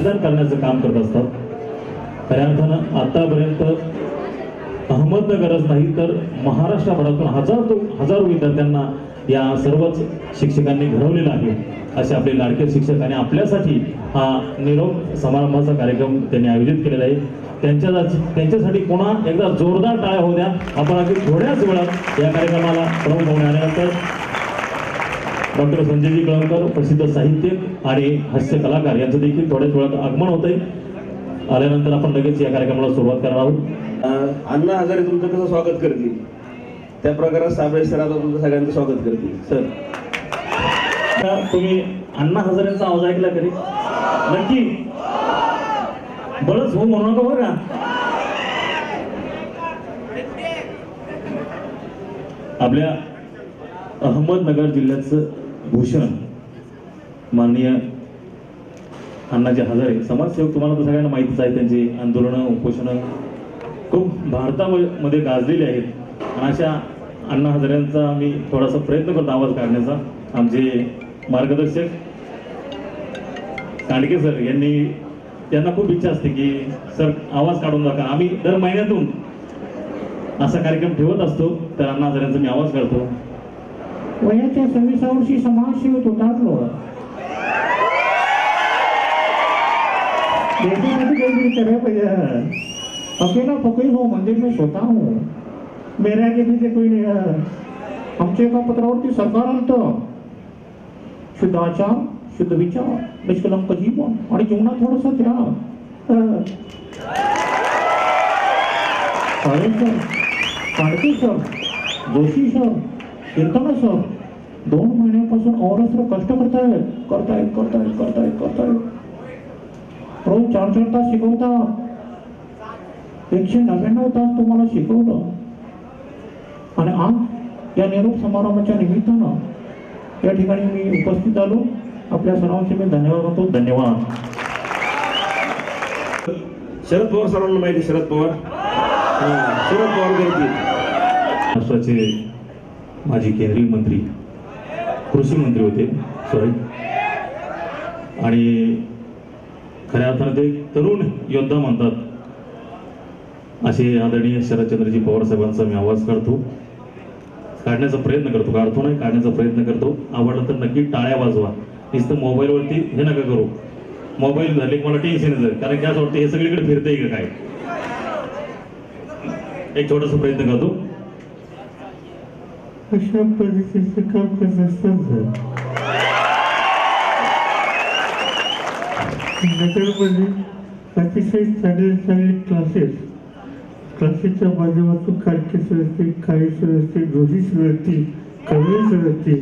श्रमदान करण्याचं काम करत असतात. खऱ्या अर्थानं आतापर्यंत अहमदनगरच नाही तर महाराष्ट्रभरातून हजारो विद्यार्थ्यांना या सर्वच शिक्षकांनी घडवलेलं आहे. असे आपले लाडके शिक्षक आणि आपल्यासाठी हा निरोप समारंभाचा कार्यक्रम त्यांनी आयोजित केलेला आहे. त्यांच्यासाठी पुन्हा एकदा जोरदार टाळ्या होऊ द्या. आपण अगदी थोड्याच वेळात या कार्यक्रमाला प्रमुख पाहुणे आल्यानंतर डॉक्टर संजयजी कळमकर प्रसिद्ध साहित्यिक आणि हास्य कलाकार यांचं देखील थोड्याच वेळात आगमन होत आहे. आल्यानंतर आपण लगेच या कार्यक्रमाला सुरुवात करणार आहोत. अण्णा हजारे तुमचं कसं स्वागत करतील त्या प्रकारात साबळे सर आता तुमचं सगळ्यांचं स्वागत करतील. सर तुम्ही अण्णा हजारेंचा आवाज ऐकला कधी? नक्की बळच हो म्हणू नका बरं का. आपल्या अहमदनगर जिल्ह्याचं भूषण माननीय अण्णाजी हजारे समाजसेवक तुम्हाला तर सगळ्यांना माहितीच आहे. त्यांची आंदोलनं उपोषणं खूप भारतामध्ये गाजलेली आहेत. आणि अशा अण्णा हजारेंचा आम्ही थोडासा प्रयत्न करतो आवाज काढण्याचा. आमचे मार्गदर्शक कांडके सर त्यांना खूप इच्छा असते की सर आवाज काढून दाखवा. आम्ही दर महिन्यातून असा कार्यक्रम ठेवत असतो. तर अण्णा हजारेंचा मी आवाज काढतो. वयाच्या 26 वर्षी समाजसेवक होतातलो. देशासाठी काहीतरी करायला पाहिजे. अकेला फकीर हो मंदिर में सोता हूँ, मेरे आगे भी कोई नहीं है. आमच्या एका पत्रावरती सरकार आलतं. शुद्ध आचार, शुद्ध विचार, निष्कलंक जीवन आणि जीवनात थोडासा त्याग. कांडके सर, जोशी सर, कीर्तन सर 2 महिन्यापासून अवरस्त्र कष्ट करतायत. रोज 4-4 तास शिकवतात. 199 तास तुम्हाला शिकवलं. आणि आज या निरोप समारंभाच्या निमित्तानं या ठिकाणी मी उपस्थित आलो. आपल्या सर्वांचे मी धन्यवाद करतो. धन्यवाद. शरद पवार सरांना माहिती. शरद पवार करतील. महाराष्ट्राचे माजी केंद्रीय मंत्री, कृषी मंत्री होते सॉरी. आणि खऱ्या अर्थानं ते तरुण योद्धा म्हणतात असे आदरणीय शरदचंद्रजी पवार साहेबांचा मी आवाज काढण्याचा प्रयत्न करतो. काढतो नाही, काढण्याचा प्रयत्न करतो. आवडलं तर नक्की टाळ्या वाजवा. नुसतं मोबाईलवरती हे नका करू. मोबाईल झाले मला टेन्शन येतं. कारण की असं वाटतं हे सगळीकडे फिरतंय का काय. एक छोटासा प्रयत्न करतो. अशा पद्धतीचं काम करत असताना नगरमध्ये अतिशय चांगले क्लासेसच्या माध्यमातून कांडके सर असतील, काळे सर असतील, जोशी सर असतील, कांबळे सर असतील,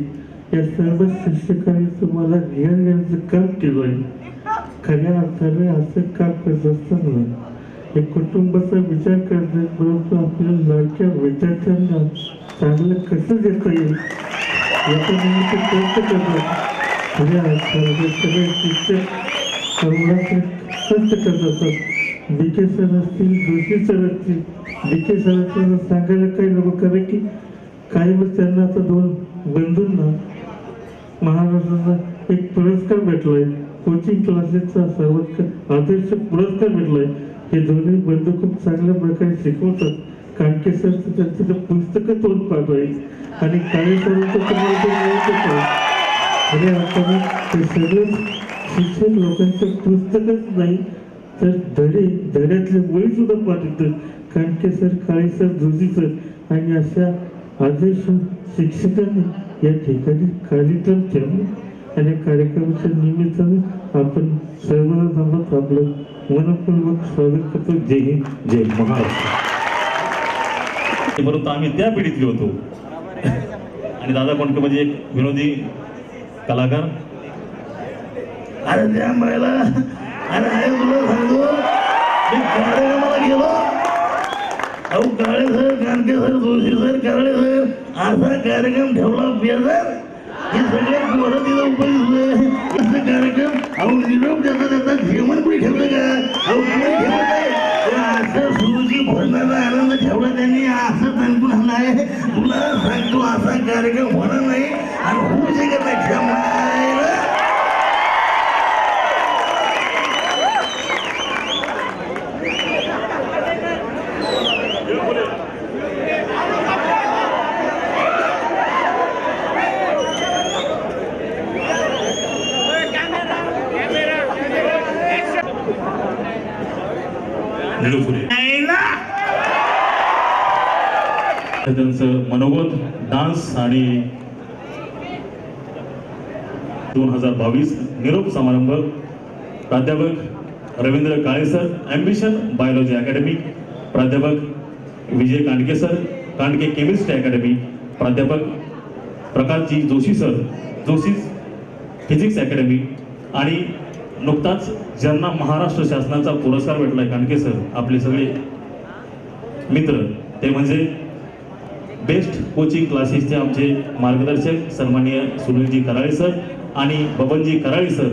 या सर्व शिक्षकांनी तुम्हाला ज्ञान देण्याचं काम केलं आहे. खऱ्या अर्थाने असं काम करत असताना एक कुटुंबाचा विचार करतात. परंतु आपल्या लाडक्या विद्यार्थ्यांना चांगलं कसं देता येईल याचा निमित्त प्रयत्न करतात. खऱ्या अर्थाने सगळे शिक्षक कष्ट करत असतात. बीके सर असतील, जोशी सर असतील. बीके सरांचं सांगायला काही नको, कारण की काही मग त्यांना आता 2 बंधूंना महाराष्ट्राचा एक पुरस्कार भेटलाय. कोचिंग क्लासेसचा सर्वोत्कृष्ट आदर्श पुरस्कार भेटलाय. हे दोन्ही बंधू खूप चांगल्या प्रकारे शिकवतात. कांडके सर त्यांचं पुस्तकं तोंड पाहतोय आणि काळे सरांचं तुम्हाला ते मिळतच आहे. खऱ्या अर्थाने ते सगळेच शिक्षक लोकांचं पुस्तकच नाही तर धड्यातले वळी सुद्धा पाठवतात. कांडके sir, Kale sir, Joshi sir आणि अशा आदर्श शिक्षकांनी या ठिकाणी कार्यक्रम ठेवले. आणि कार्यक्रमाच्या निमित्तानं आपण सर्वांना थांबत आपलं मनपूर्वक स्वागत करतो. जय हिंद, जय महाराष्ट्र. परंतु आम्ही त्या पिढीतले होतो. आणि दादा कोंडके म्हणजे एक विनोदी कलाकार. अरे त्या महिला अरे आहे तुला सांगतो मी कार्यक्रमाला गेलो. अहो Kale sir, Kandke sir, Joshi sir, Karale sir असा कार्यक्रम ठेवला बेजार. हे सगळे पोरं तिथं उपस्थित असं कार्यक्रम. अहो निरोप देता जेवण कुणी ठेवलं का? अहो कुणी ठेवलं नाही. असं सुरूची भरणारा आनंद ठेवला त्यांनी. असं तणकून आहे तुला सांगतो असा कार्यक्रम होणार नाही आणि होऊ शकत नाही. निळुफुले नाही ना. त्यांचं मनोगत डान्स आणि 2022 निरोप समारंभ प्राध्यापक Ravindra Kale sir, Ambition Biology Academy, प्राध्यापक Vijay Kandke sir, Kandke Chemistry Academy, प्राध्यापक Prakashji Joshi sir, Joshi Physics Academy, आणि नुकताच ज्यांना महाराष्ट्र शासनाचा पुरस्कार भेटलाय कांडके सर, आपले सगळे मित्र, ते म्हणजे बेस्ट कोचिंग क्लासेसचे आमचे मार्गदर्शक सन्माननीय सुनीलजी कराळे सर आणि बबनजी कराळे सर,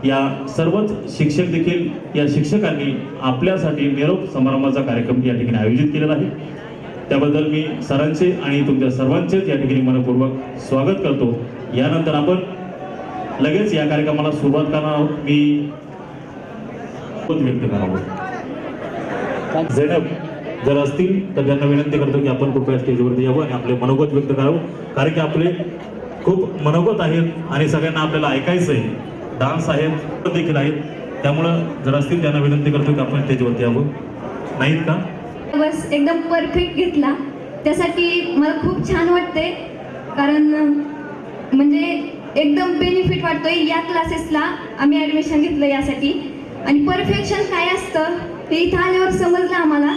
या सर्वच शिक्षक देखील, या शिक्षकांनी आपल्यासाठी निरोप समारंभाचा कार्यक्रम या ठिकाणी आयोजित केलेला आहे. त्याबद्दल मी सरांचे आणि तुमच्या सर्वांचेच या ठिकाणी मनपूर्वक स्वागत करतो. यानंतर आपण लगेच या कार्यक्रमाला सुरुवात करणार आहोत. मी व्यक्त करणार आहोत. झैनब जर असतील तर त्यांना विनंती करतो की आपण कृपया स्टेजवरती यावं आणि आपले मनोगत व्यक्त करावं, कारण की आपले खूप मनोगत आहेत आणि सगळ्यांना आपल्याला ऐकायचं आहे. डान्स आहेत देखील आहेत, त्यामुळं जर असतील त्यांना विनंती करतो की आपण स्टेजवरती यावं. नाहीत का? बस एकदम परफेक्ट घेतला, त्यासाठी मला खूप छान वाटते, कारण म्हणजे एकदम बेनिफिट वाटतोय या क्लासेसला आम्ही ॲडमिशन घेतलं यासाठी. आणि परफेक्शन काय असतं हे इथं आल्यावर समजलं आम्हाला.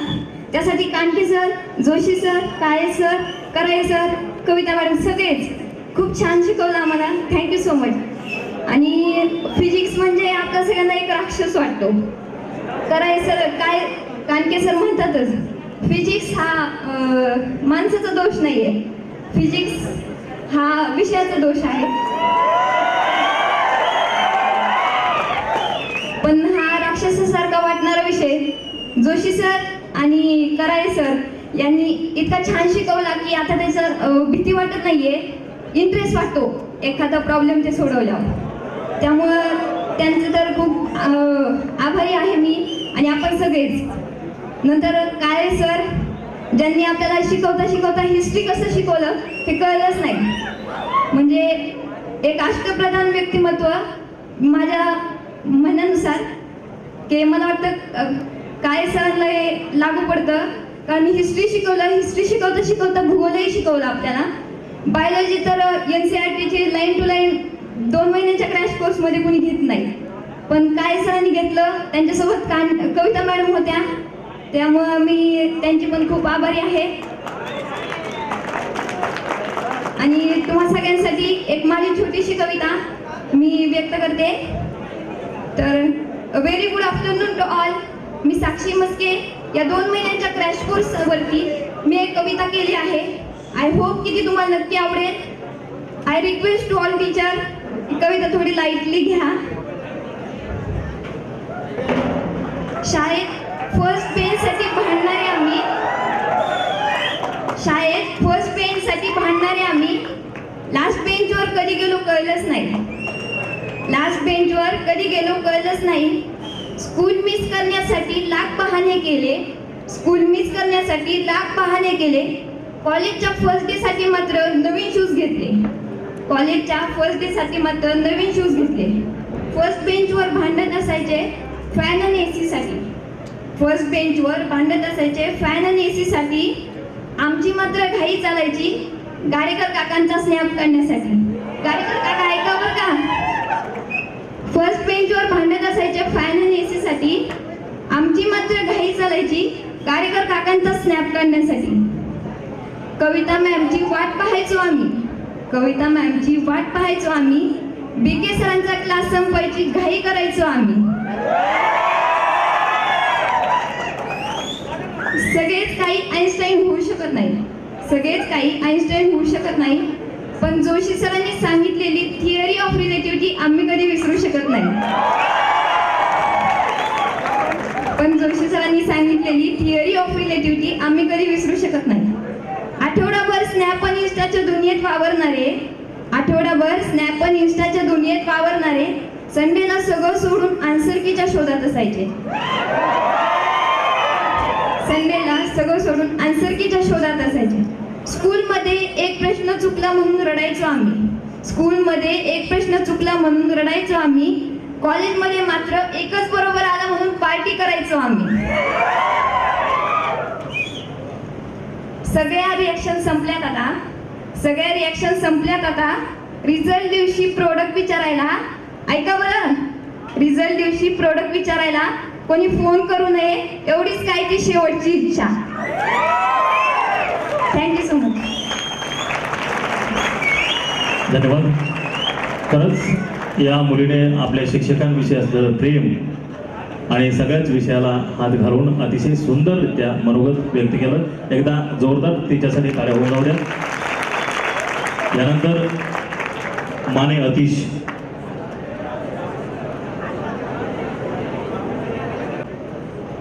त्यासाठी कांडके sir, Joshi sir, Kale sir, Karale sir, कविता मॅडम सगळेच खूप छान शिकवलं आम्हाला. Thank you so much. आणि फिजिक्स म्हणजे आपल्या सगळ्यांना एक राक्षस वाटतो. कराळे सर, काय कांडके सर म्हणतातच, फिजिक्स हा माणसाचा दोष नाही आहे, फिजिक्स हा विषयाचा दोष आहे. पण हा राक्षसासारखा वाटणारा विषय जोशी सर आणि कराळे सर यांनी इतका छान शिकवला की आता त्याचं भीती वाटत नाहीये, इंटरेस्ट वाटतो एखादा प्रॉब्लेम ते सोडवल्यावर. त्यामुळं त्यांचं तर खूप आभारी आहे मी आणि आपण सगळेच. नंतर काळे सर ज्यांनी आपल्याला शिकवता शिकवता हिस्ट्री कसं शिकवलं हे कळलंच नाही. म्हणजे एक अष्टप्रधान व्यक्तिमत्व माझ्या म्हणण्यानुसार की मला वाटतं काळे सरांना हे लागू पडतं, कारण हिस्ट्री शिकवता शिकवता भूगोलही शिकवलं आपल्याला. बायोलॉजी तर NCERTची लाईन टू लाईन 2 महिन्याच्या क्रॅश कोर्समध्ये कोणी घेत नाही, पण काळे सरांनी घेतलं. त्यांच्यासोबत कविता मॅडम होत्या, त्यामुळं मी त्यांची पण खूप आभारी आहे. आणि तुम्हा सगळ्यांसाठी एक माझी छोटीशी कविता मी व्यक्त करते. तर very good afternoon to all. मी साक्षी मस्के या 2 महिन्यांच्या क्रॅश कोर्सवरती मी एक कविता केली आहे. आय होप की ती तुम्हाला नक्की आवडेल. I request to all teacher, ही कविता थोडी लाईटली घ्या. शाळेत फर्स्ट बेंचसाठी भांडणारे आम्ही, शाळेत फर्स्ट बेंचसाठी भांडणारे आम्ही, लास्ट बेंचवर कधी गेलो कळलंच नाही, लास्ट बेंचवर कधी गेलो कळलंच नाही. स्कूल मिस करण्यासाठी लाख बहाणे केले, स्कूल मिस करण्यासाठी लाख बहाणे केले. कॉलेजच्या फर्स्ट डे साठी मात्र नवीन शूज घेतले, कॉलेजच्या फर्स्ट डे साठी मात्र नवीन शूज घेतले. फर्स्ट बेंचवर भांडत असायचे फॅन आणि AC साठी, फर्स्ट बेंचवर भांडत असायचे फॅन आणि AC साठी. आमची मात्र घाई चालायची गाडेकर काकांचा स्नॅप काढण्यासाठी. गाडेकर काका ऐका बरं का. फर्स्ट बेंचवर भांडत असायचे फॅन आणि AC साठी, आमची मात्र घाई चालायची गाडेकर काकांचा स्नॅप काढण्यासाठी. कविता मॅमची वाट पाहायचो आम्ही, कविता मॅमची वाट पाहायचो आम्ही. BK सरांचा क्लास संपवायची घाई करायचो आम्ही. सगळेच काही आईन्स्टाईन होऊ शकत नाही, सगळेच काही आईन्स्टाईन होऊ शकत नाही, पण जोशी सरांनी सांगितलेली थिअरी ऑफ रिलेटिव्हिटी आम्ही कधी विसरू शकत नाही. पण जोशी सरांनी सांगितलेली थिअरी ऑफ रिलेटिव्हिटी आम्ही कधी विसरू शकत नाही. आठवडाभर स्नॅप आणि इन्स्टाच्या दुनियेत वावरणारे, आठवडाभर स्नॅप आणि इन्स्टाच्या दुनियेत वावरणारे संडेला सगळं सोडून आन्सर शोधात असायचे. संडेला सगळं सोडून आन्सर कीच्या शोधात असायचे. स्कूलमध्ये एक प्रश्न चुकला म्हणून रडायचो आम्ही, स्कूलमध्ये एक प्रश्न चुकला म्हणून रडायचो आम्ही. कॉलेजमध्ये मात्र एकच बरोबर आला म्हणून पार्टी करायचो आम्ही. सगळ्या रिॲक्शन संपल्यात आता रिझल्ट दिवशी प्रोडक्ट विचारायला, ऐका बरं, रिझल्ट दिवशी प्रोडक्ट विचारायला कोणी फोन करू नये एवढीच काय ती शेवटची इच्छा. Thank you so much. धन्यवाद. खरंच या मुलीने आपल्या शिक्षकांविषयी असलेलं प्रेम आणि सगळ्याच विषयाला हात घालून अतिशय सुंदररित्या मनोगत व्यक्त केलं. एकदा जोरदार तिच्यासाठी टाळ्या होऊन द्या. यानंतर माने अतिश.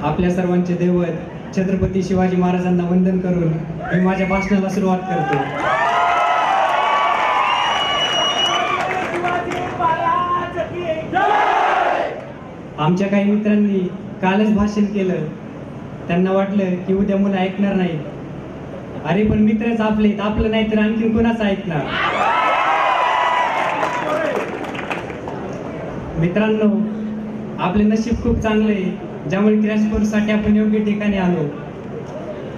आपल्या सर्वांचे दैवत छत्रपती शिवाजी महाराजांना वंदन करून मी माझ्या भाषणाला सुरुवात करतो. आमच्या काही मित्रांनी कालच भाषण केलं. त्यांना वाटलं की उद्या मुलं ऐकणार नाही. अरे पण मित्रच आपलं नाही तर आणखीन कोणाचं ऐकणार. मित्रांनो, आपले नशीब खूप चांगले आहे ज्यामुळे क्रॅश कोर्ससाठी आपण योग्य ठिकाणी आलो.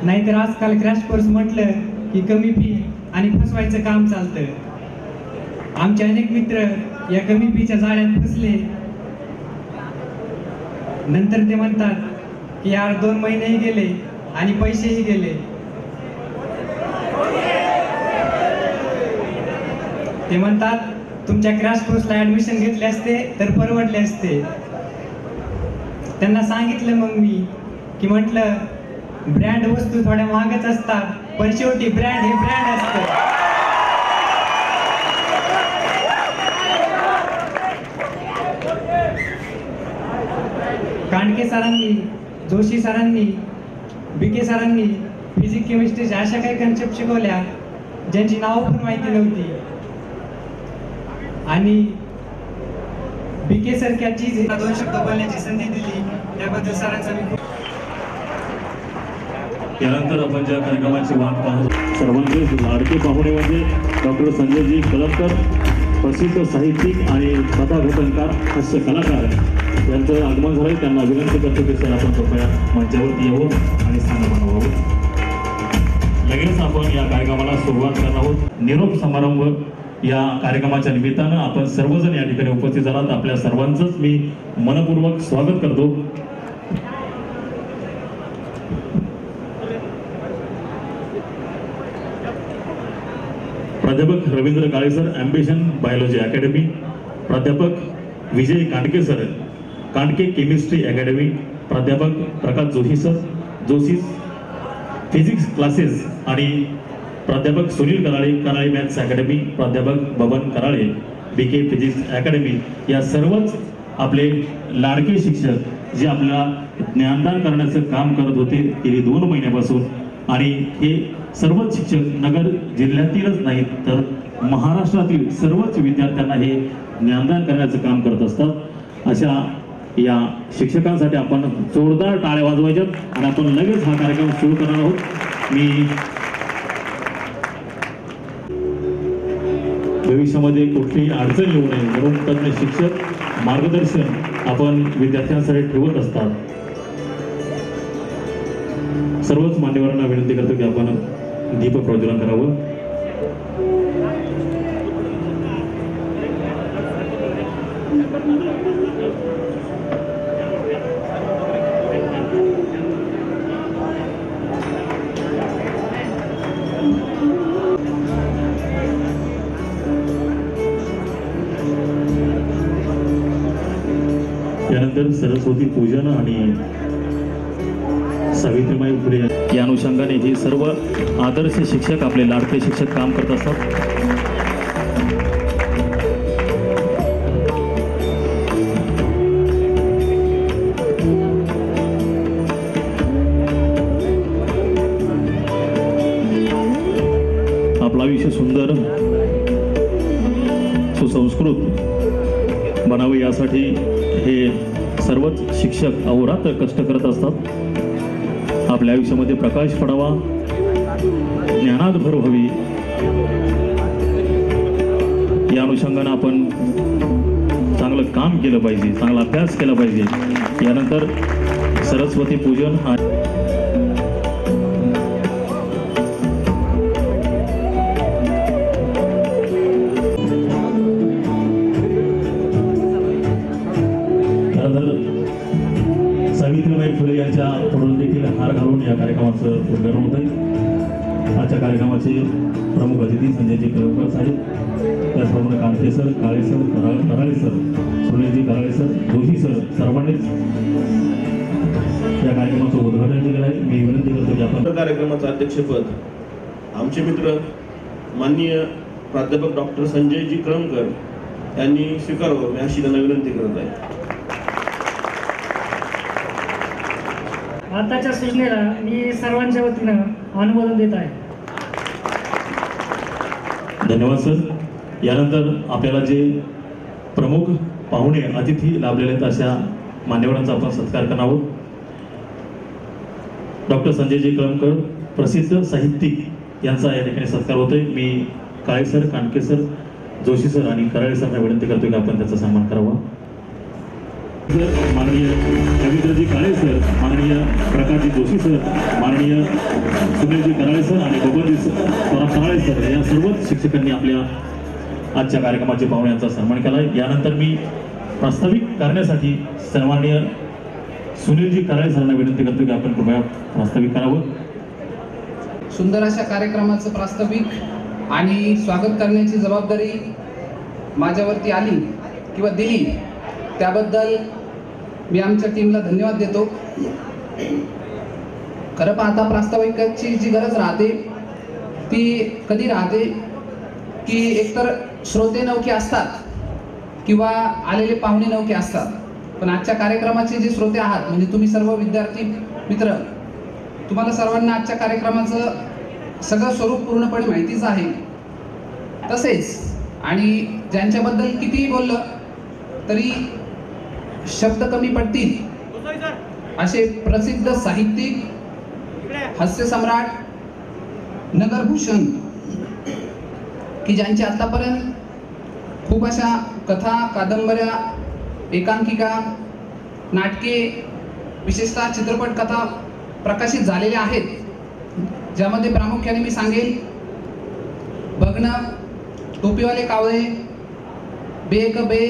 नाहीतर आजकाल क्रॅश कोर्स म्हटलं की कमी फी आणि फसवायचं काम चालतं. आमचे अनेक मित्र या कमी फीच्या जाळ्यात फसले. नंतर ते म्हणतात की यार 2 महिनेही गेले आणि पैसेही गेले. ते म्हणतात तुमच्या क्रॅश कोर्सला ऍडमिशन घेतले असते तर परवडले असते. त्यांना सांगितलं मग मी की म्हटलं ब्रँड वस्तू थोड्या महागच असतात पण शेवटी ब्रँड हे ब्रँड असतं. कांडके सरांनी, जोशी सरांनी, बीके सरांनी फिजिक्स केमिस्ट्रीच्या अशा काही कन्सेप्ट शिकवल्या ज्यांची नावं पण माहिती नव्हती. आणि बीके सारख्या चीज 2 शब्द बोलण्याची संधी दिली त्याबद्दल सरांचा मी खूप. यानंतर आपण ज्या कार्यक्रमाची वाट पाहतो सर्वांचे लाडके पाहुणे म्हणजे डॉक्टर संजयजी कलमकर, प्रसिद्ध साहित्यिक आणि कथाकथनकार, हास्य कलाकार यांचं आगमन झालं. त्यांना विनंती करतो की सर आपण कृपया मंचावरती यावं आणि स्थान बनवावं. लगेच आपण या कार्यक्रमाला सुरुवात करणार आहोत. निरोप समारंभ या कार्यक्रमाच्या निमित्तानं आपण सर्वजण या ठिकाणी उपस्थित झालात. आपल्या सर्वांचंच मी मनपूर्वक स्वागत करतो. प्राध्यापक Ravindra Kale sir, Ambition Biology Academy. प्राध्यापक Vijay Kandke sir, Kandke Chemistry Academy. प्राध्यापक Prakash Joshi sir, Joshi Physics Classes. आणि प्राध्यापक सुनील कराळे, कराळे मॅथ्स अकॅडमी. प्राध्यापक Baban Karale, BK Physics Academy. या सर्वच आपले लाडके शिक्षक जे आपल्याला ज्ञानदान करण्याचं काम करत होते गेली 2 महिन्यापासून. आणि हे सर्वच शिक्षक नगर जिल्ह्यातीलच नाहीत तर महाराष्ट्रातील सर्वच विद्यार्थ्यांना हे ज्ञानदान करण्याचं काम करत असतात. अशा या शिक्षकांसाठी आपण जोरदार टाळ्या वाजवायच्यात आणि आपण लगेच हा कार्यक्रम सुरू करणार आहोत. मी भविष्यामध्ये कुठलीही अडचण येऊ नये म्हणून तज्ञ शिक्षक मार्गदर्शन आपण विद्यार्थ्यांसाठी ठेवत असतात. सर्वच मान्यवरांना विनंती करतो की आपण दीप प्रज्वलन करावं. यानंतर सरस्वती पूजन आणि सावित्रीबाई फुले या अनुषंगाने हे सर्व आदर्श शिक्षक आपले लाडके शिक्षक काम करत असतात. आपला विषय सुंदर सुसंस्कृत बनावे यासाठी हे सर्वच शिक्षक अहोरात्र कष्ट करत असतात. आपल्या आयुष्यामध्ये प्रकाश पडावा, ज्ञानात भर व्हावी या अनुषंगाने आपण चांगलं काम केलं पाहिजे, चांगला अभ्यास केला पाहिजे. यानंतर सरस्वती पूजन सावित्रीबाई फुले यांच्या पुढून देखील हार घालून या कार्यक्रमाचं उद्घाटन होत आहे. आजच्या कार्यक्रमाचे प्रमुख अतिथी संजयजी कळमकर साहेब, त्याचप्रमाणे Kante sir, Kale sir, Karale sir, Sunilji Karale sir, Joshi sir, सर्वांनीच या कार्यक्रमाचं उद्घाटन केलेलं आहे. मी विनंती करतो की आपण कार्यक्रमाचं अध्यक्षपद आमचे मित्र माननीय प्राध्यापक डॉक्टर संजयजी कळमकर यांनी स्वीकारावं मी अशी त्यांना विनंती करत आहे. आताच्या सूचनेला मी सर्वांच्या वतीनं अनुमोदन देत आहे. धन्यवाद सर. यानंतर आपल्याला जे प्रमुख पाहुणे अतिथी लाभलेले आहेत अशा मान्यवरांचा आपण सत्कार करणार आहोत. डॉक्टर संजयजी कळमकर प्रसिद्ध साहित्यिक यांचा या ठिकाणी सत्कार होतोय. मी काळे sir, Kandke sir, Joshi sir आणि कराळे सरना विनंती करतो की आपण त्याचा सन्मान करावा. माननीय रवींद्रजी काळे सर, माननीय प्रकाशजी जोशी सर, माननीय सुनीलजी कराळे सर आणि गोपालजी कराळे सर या सर्वच शिक्षकांनी आपल्या आजच्या कार्यक्रमाचे पाहुणे यांचा सन्मान केला आहे. यानंतर मी प्रास्ताविक करण्यासाठी सन्माननीय सुनीलजी कराळे सरांना विनंती करतो की आपण कृपया प्रास्ताविक करावं. सुंदर अशा कार्यक्रमाचं प्रास्ताविक आणि स्वागत करण्याची जबाबदारी माझ्यावरती आली किंवा दिली त्याबद्दल मी आमच्या टीमला धन्यवाद देतो. खरं पाहता प्रास्ताविकाची जी गरज राहते ती कधी राहते की एकतर श्रोते नौके असतात किंवा आलेले पाहुणे नौके असतात. पण आजच्या कार्यक्रमाचे जे श्रोते आहात म्हणजे तुम्ही सर्व विद्यार्थी मित्र, तुम्हाला सर्वांना आजच्या कार्यक्रमाचं सगळं स्वरूप पूर्णपणे माहितीच आहे. तसेच आणि ज्यांच्याबद्दल कितीही बोललं तरी शब्द कमी पडतील असे प्रसिद्ध साहित्यिक, हास्यसम्राट, नगरभूषण की ज्यांची आतापर्यंत खूप अशा कथा, कादंबऱ्या, एकांकिका, नाटके, विशेषतः चित्रपट कथा प्रकाशित झालेल्या आहेत. ज्यामध्ये प्रामुख्याने मी सांगेल बघणं, टोपीवाले कावळे, बे,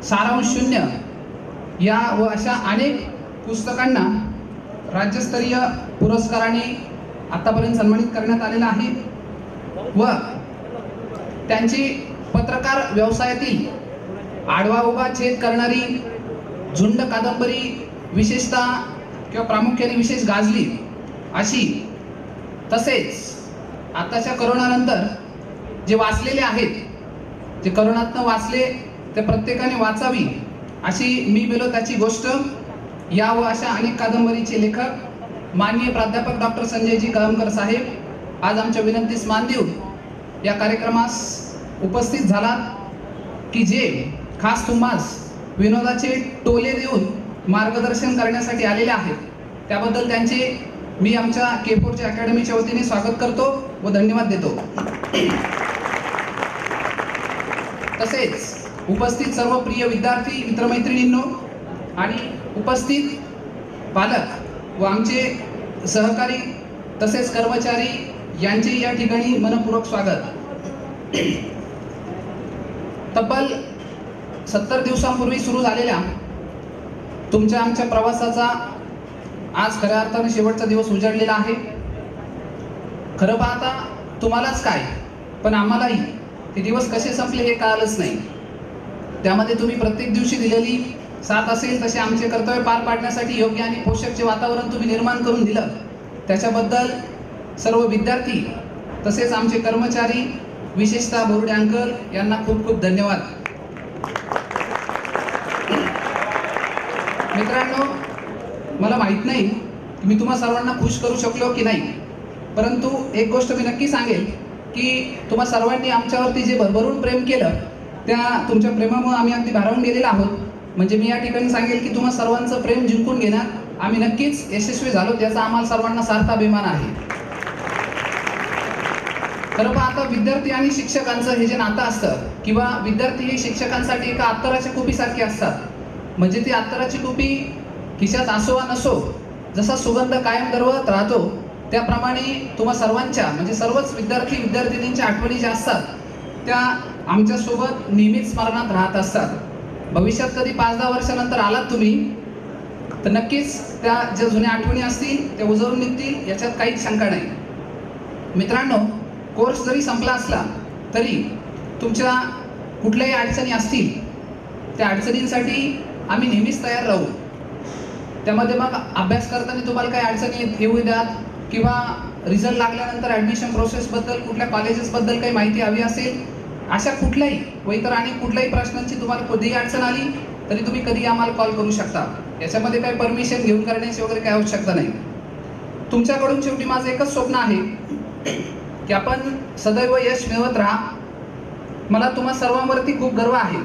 सारांश शून्य या व अशा अनेक पुस्तकांना राज्यस्तरीय पुरस्काराने आतापर्यंत सन्मानित करण्यात आलेला आहे. व त्यांची पत्रकार व्यवसायातील आडवा उभा छेद करणारी झुंड कादंबरी विशेषतः किंवा प्रामुख्याने विशेष गाजली अशी, तसेच आताच्या करोनानंतर जे वाचलेले आहेत, जे करोनातनं वाचले ते प्रत्येकाने वाचावी अशी मी बेलो त्याची गोष्ट या व अशा अनेक कादंबरीचे लेखक माननीय प्राध्यापक डॉक्टर संजयजी कळमकर साहेब आज आमच्या विनंतीस मान देऊन या कार्यक्रमास उपस्थित झालात की जे खास तुम्हास विनोदाचे टोले देऊन मार्गदर्शन करण्यासाठी आलेले आहेत. त्याबद्दल त्यांचे मी आमच्या K4 अकॅडमीच्या वतीने स्वागत करतो व धन्यवाद देतो. तसेच उपस्थित सर्व प्रिय विद्यार्थी मित्रमैत्रिणींनो आणि उपस्थित पालक व आमचे सहकारी तसेच कर्मचारी यांचे या ठिकाणी मनपूर्वक स्वागत. तब्बल 70 दिवसांपूर्वी सुरू झालेल्या तुमच्या आमच्या प्रवासाचा आज खऱ्या अर्थाने शेवटचा दिवस उजाडलेला आहे. खरं पाहता तुम्हालाच काय पण आम्हालाही ते दिवस कसे संपले हे कळालंच नाही. त्यामध्ये तुम्ही प्रत्येक दिवशी दिलेली साथ असेल तसे आमचे कर्तव्य पार पाडण्यासाठी योग्य आणि पोषक जे वातावरण तुम्ही निर्माण करून दिलं त्याच्याबद्दल सर्व विद्यार्थी तसेच आमचे कर्मचारी विशेषतः बोर्डे अंकल यांना खूप खूप धन्यवाद. मित्रांनो, मला माहित नाही की मी तुम्हा सर्वांना खुश करू शकलो की नाही, परंतु एक गोष्ट मी नक्की सांगेल की तुम्हा सर्वांनी आमच्यावरती जे भरभरून प्रेम केलं त्या तुमच्या प्रेमामुळे आम्ही अगदी भारावून गेलेलो आहोत. म्हणजे मी या ठिकाणी सांगेल की तुम्हा सर्वांचं प्रेम जिंकून घेण्यात आम्ही नक्कीच यशस्वी झालो, त्याचा आम्हाला सर्वांना सार्थ अभिमान आहे. खरं पाहता विद्यार्थी आणि शिक्षकांचं हे जे नातं असतं किंवा विद्यार्थी हे शिक्षकांसाठी एका अत्तराच्या कुपीसारखे असतात. म्हणजे ती अत्तराची कुपी खिशात असो वा नसो जसा सुगंध कायम दरवळत राहतो त्याप्रमाणे तुम्हा सर्वांच्या म्हणजे सर्वच विद्यार्थी विद्यार्थिनींच्या आठवणी ज्या असतात त्या आमच्यासोबत नेहमीच स्मरणात राहत असतात. भविष्यात कधी 5-10 वर्षानंतर आलात तुम्ही तर नक्कीच त्या ज्या जुन्या आठवणी असतील त्या उजळून निघतील, याच्यात काहीच शंका नाही. मित्रांनो, कोर्स जरी संपला असला तरी तुमच्या कुठल्याही अडचणी असतील, त्या अडचणींसाठी आम्ही नेहमीच तयार राहू. त्यामध्ये मग अभ्यास करताना तुम्हाला काही अडचणी येऊ द्यात किंवा रिझल्ट लागल्यानंतर ॲडमिशन प्रोसेसबद्दल, कुठल्या कॉलेजेसबद्दल काही माहिती हवी असेल, अशा कुठल्याही व इतर आणि कुठल्याही प्रश्नांची तुम्हाला कधीही अडचण आली तरी तुम्ही कधी आम्हाला कॉल करू शकता. याच्यामध्ये काही परमिशन घेऊन करण्याची वगैरे काही आवश्यकता नाही. तुमच्याकडून शेवटी माझं एकच स्वप्न आहे की आपण सदैव यश मिळवत राहा. मला तुम्हा सर्वांवरती खूप गर्व आहे.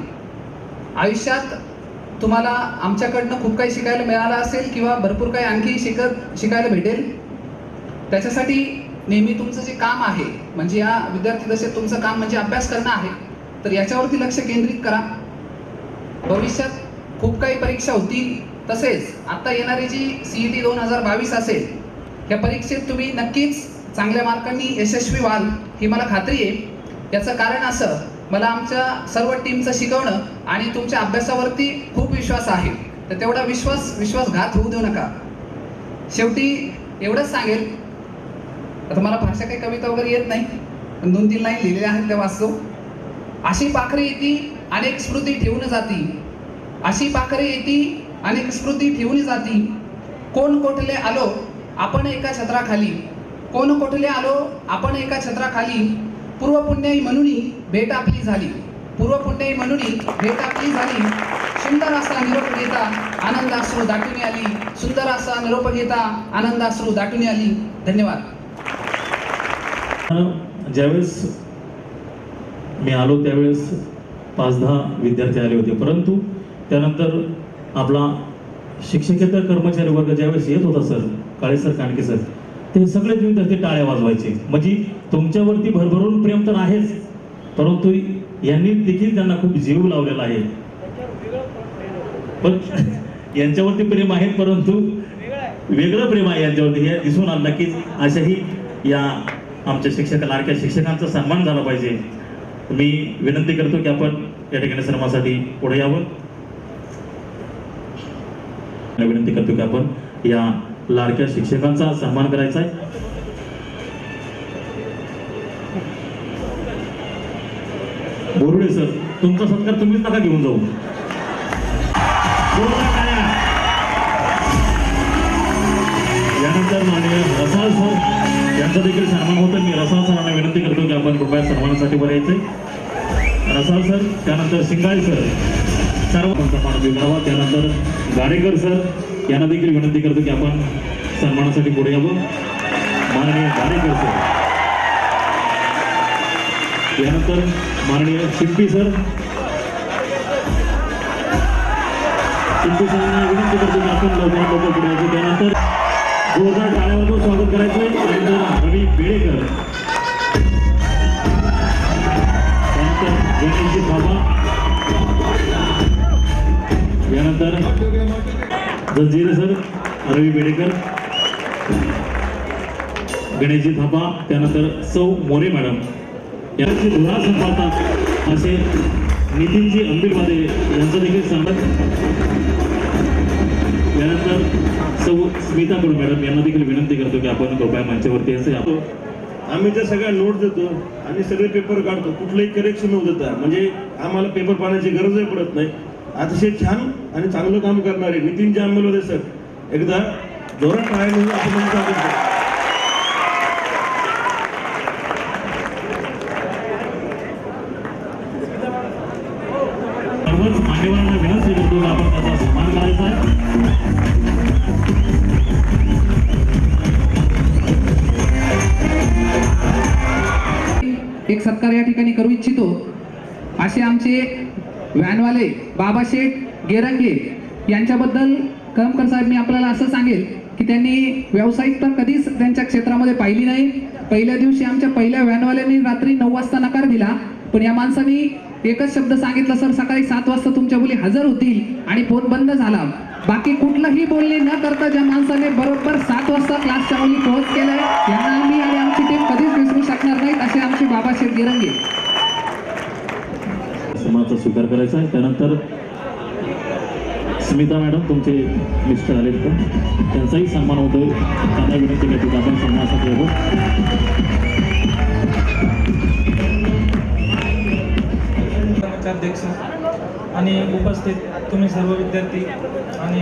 आयुष्यात तुम्हाला आमच्याकडनं खूप काही शिकायला मिळालं असेल किंवा भरपूर काही आणखी शिकायला भेटेल. त्याच्यासाठी नेहमी तुमचं जे काम आहे, म्हणजे या विद्यार्थी दशेत तुमचं काम म्हणजे अभ्यास करणं आहे, तर याच्यावरती लक्ष केंद्रित करा. भविष्यात खूप काही परीक्षा होतील. तसेच आता येणारी जी CET 2022 असेल, या परीक्षेत तुम्ही नक्कीच चांगल्या मार्कांनी यशस्वी व्हाल ही मला खात्री आहे. याचं कारण असं, मला आमच्या सर्व टीमचं शिकवणं आणि तुमच्या अभ्यासावरती खूप विश्वास आहे. तर तेवढा विश्वासघात होऊ देऊ नका. शेवटी एवढंच सांगेल, आता मला फारशा काही कविता वगैरे येत नाही, पण 2-3 लाईन लिहिलेल्या आहेत त्या वाचतो. अशी पाखरे येती अनेक स्मृती ठेवून जाती, अशी पाखरे येती अनेक स्मृती ठेवून जाती, कोण कोठले आलो आपण एका छत्राखाली, कोण कोठले आलो आपण एका छत्राखाली, पूर्व पुण्याई म्हणून भेट आपली झाली, पूर्व पुण्याई म्हणून भेट आपली झाली, सुंदर असा निरोप घेता आनंदाश्रू दाटून आली, सुंदर असा निरोप घेता आनंदाश्रू दाटून आली. धन्यवाद. ज्यावेळेस मी आलो त्यावेळेस 5-10 विद्यार्थी आले होते, परंतु त्यानंतर आपला शिक्षकेतर कर्मचारी वर्ग ज्यावेळेस येत होता सर, काळे सर, कानके सर, ते सगळेच विद्यार्थी टाळ्या वाजवायचे. म्हणजे तुमच्यावरती भरभरून प्रेम तर आहेच, परंतु यांनी देखील त्यांना खूप जीव लावलेला आहे. पण यांच्यावरती प्रेम आहे, परंतु वेगळं प्रेम आहे यांच्यावरती, हे दिसून आलं. नक्कीच अशाही या आमच्या लाडक्या शिक्षकांचा सन्मान झाला पाहिजे. मी विनंती करतो की आपण या ठिकाणी सन्मानासाठी पुढे यावं. विनंती करतो की आपण या लाडक्या शिक्षकांचा सन्मान करायचा आहे. बोरुडे सर, तुमचा सत्कार तुम्हीच नका घेऊन जाऊ. यानंतर माननीय रसाळ सर यांचा देखील सन्मान होतं. मी रसाळ सरांना विनंती करतो की आपण कृपया सन्मानासाठी वर यायचंय. रसाळ सर, त्यानंतर शिंगाळे सर, सर्व मान द्यावा. त्यानंतर गाडेकर सर यांना देखील विनंती करतो की आपण सन्मानासाठी पुढे यावं. माननीय गाडेकर सर, यानंतर माननीय शिंपी सर, शिंपी सरांना विनंती करतो की आपण लवकरात लवकर पुढे यायचं. त्यानंतर जोरदार टाळ्यावर स्वागत करायचंय. त्यानंतर रवी बेळेकर, त्यानंतर गणेशजी थापा, यानंतर जंजीरे सर, रवी बेळेकर, गणेशजी थापा, त्यानंतर सौ मोरे मॅडम, यांची धुरा सांभाळतात असे नितीनजी अंबिलवादे यांचा देखील सन्मान. यानंतर सौ स्मिता गुरु मॅडम यांना देखील विनंती करतो की आपण कृपया मंचावरती असे. आम्ही त्या सगळ्या नोट देतो आणि सगळे पेपर काढतो, कुठलंही करेक्शन न देता, म्हणजे आम्हाला पेपर पाहण्याची गरजही पडत नाही. अतिशय छान आणि चांगलं काम करणारे नितीनजी अंबिलवादे सर, एकदा जोरात टाळ्या म्हणून आपण स्वागत करतो. सर्वच मान्यवरांना विनंती करतो की आपण त्याचा सन्मान करायचा आहे. एक सत्कार या ठिकाणी करू इच्छितो. असे आमचे व्हॅनवाले बाबा शेठ गेरंगे यांच्याबद्दल कमकर साहेब, मी आपल्याला असं सांगेल की त्यांनी व्यावसायिक तर कधीच त्यांच्या क्षेत्रामध्ये पाहिली नाही. पहिल्या दिवशी आमच्या पहिल्या व्हॅनवाल्यांनी रात्री 9 वाजता नकार दिला, पण या माणसांनी एकच शब्द सांगितला, सर सकाळी 7 वाजता तुमच्या मुली हजर होतील, आणि फोन बंद झाला. बाकी कुठलंही बोलणे न करता ज्या माणसाने बरोबर 7 वाजता क्लासच्या मुली पोहोच केलाय, यांना आम्ही आणि आमची टीम कधीच विसरू शकणार नाहीत. असे आमचे बाबा शेठ गिरंगे. सन्मानाचा स्वीकार करायचा आहे. त्यानंतर स्मिता मॅडम तुमचे मिस्टर आलेत का त्यांचाही सन्मान होतोय त्यांना विनंती करतो की आपण सन्मानासाठी यावं. अध्यक्ष आणि उपस्थित तुम्ही सर्व विद्यार्थी आणि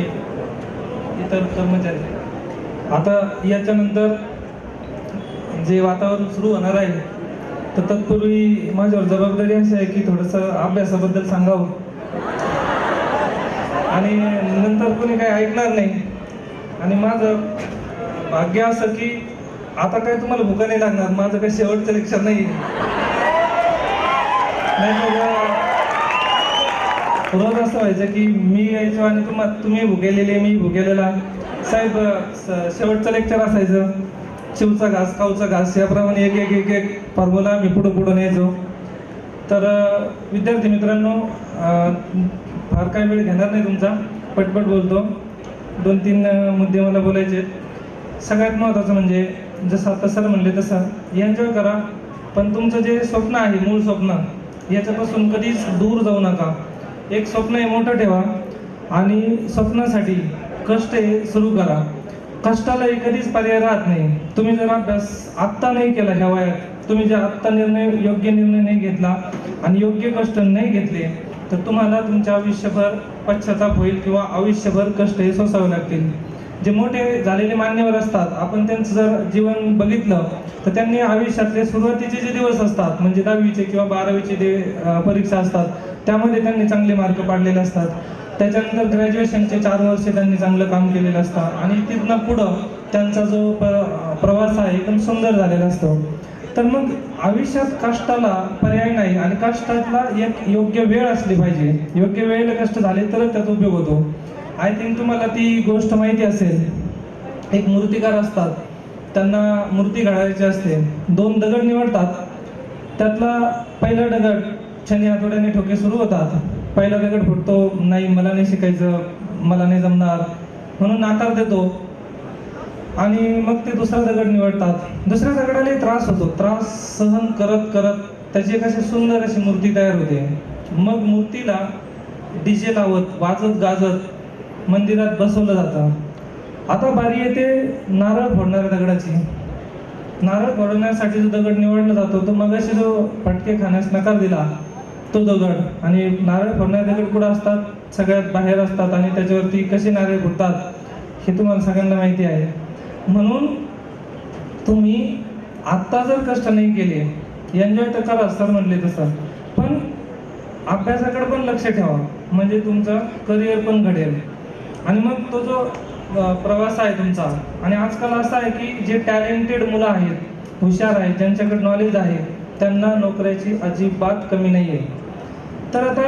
इतर कर्मचारी, आता याच्यानंतर जे वातावरण सुरू होणार आहे तर तत्पूर्वी माझ्यावर जबाबदारी अशी आहे की थोडंसं अभ्यासाबद्दल सांगावं आणि नंतर कोणी काही ऐकणार नाही. आणि माझं भाग्य असं की आता काय तुम्हाला भुका नाही लागणार, माझं काही शेवटचं लेक्चर नाही. रोज असं व्हायचं की मी यायचो आणि तुम्ही भुकेलेले मी भुकेलेला. साहेब शेवटचं लेक्चर असायचं चिवचा घास खाऊचा घास याप्रमाणे एक एक एक एक फॉर्म्युला मी पुढं न्यायचो. तर विद्यार्थी मित्रांनो, फार काही वेळ घेणार नाही तुमचा, पटपट बोलतो. 2-3 मुद्दे मला बोलायचे आहेत. सगळ्यात महत्त्वाचं म्हणजे जसं आता सर म्हणले तसं एन्जॉय करा, पण तुमचं जे स्वप्न आहे मूळ स्वप्न याच्यापासून कधीच दूर जाऊ नका. एक स्वप्न हे मोठं ठेवा आणि स्वप्नासाठी कष्ट हे सुरू करा. कष्टालाही कधीच पर्याय राहत नाही. तुम्ही जर अभ्यास आत्ता नाही केला ह्या वयात, तुम्ही जर आत्ता योग्य निर्णय नाही घेतला आणि योग्य कष्ट नाही घेतले तर तुम्हाला तुमच्या आयुष्यभर पश्चाताप होईल किंवा आयुष्यभर कष्ट हे सोसावे लागतील. जे मोठे झालेले मान्यवर असतात, आपण त्यांचं जर जीवन बघितलं तर त्यांनी आयुष्यातले सुरुवातीचे जे दिवस असतात म्हणजे 10वीचे किंवा 12वीचे जे परीक्षा असतात त्यामध्ये त्यांनी चांगले मार्क पाडलेले असतात. त्याच्यानंतर ग्रॅज्युएशनचे 4 वर्ष त्यांनी चांगलं काम केलेलं असतं आणि तिथनं पुढं त्यांचा जो प्रवास आहे एकदम सुंदर झालेला असतो. तर मग आयुष्यात कष्टाला पर्याय नाही आणि कष्टातला एक योग्य वेळ असली पाहिजे. योग्य वेळेला कष्ट झाले तरच त्याचा उपयोग होतो. आय थिंक तुम्हाला ती गोष्ट माहिती असेल, एक मूर्तिकार असतात, त्यांना मूर्ती घडायची असते. 2 दगड निवडतात, त्यातला पहिला दगड शनी हातोड्याने ठोके सुरू होतात. पहिला दगड फुटतो, नाही मला नाही शिकायचं, मला नाही जमणार म्हणून नाकार देतो आणि मग ते दुसरा दगड निवडतात. दुसऱ्या दगडालाही त्रास होतो, त्रास सहन करत करत त्याची एक अशी सुंदर अशी मूर्ती तयार होते. मग मूर्तीला डीजे लावत वाजत गाजत मंदिरात बसवलं जातं. आता बारी येते नारळ फोडणाऱ्या दगडाची. नारळ फोडण्यासाठी जो दगड निवडला जातो तो मगाशी जो फटके खाण्यास नकार दिला तो दगड, आणि नारळ फोडणारे दगड कुठं असतात, सगळ्यात बाहेर असतात आणि त्याच्यावरती कसे नारळ फुटतात हे तुम्हाला सगळ्यांना माहिती आहे. म्हणून तुम्ही आत्ता जर कष्ट नाही केले, एन्जॉय तर करा सर म्हणले तसं, पण अभ्यासाकडे पण लक्ष ठेवा म्हणजे तुमचं करिअर पण घडेल. आणि मग तो जो प्रवास आहे तुमचा, आणि आजकाल असं आहे की जे टॅलेंटेड मुलं आहेत, हुशार आहेत, ज्यांच्याकडे नॉलेज आहे त्यांना नोकऱ्याची अजिबात कमी नाही आहे. तर आता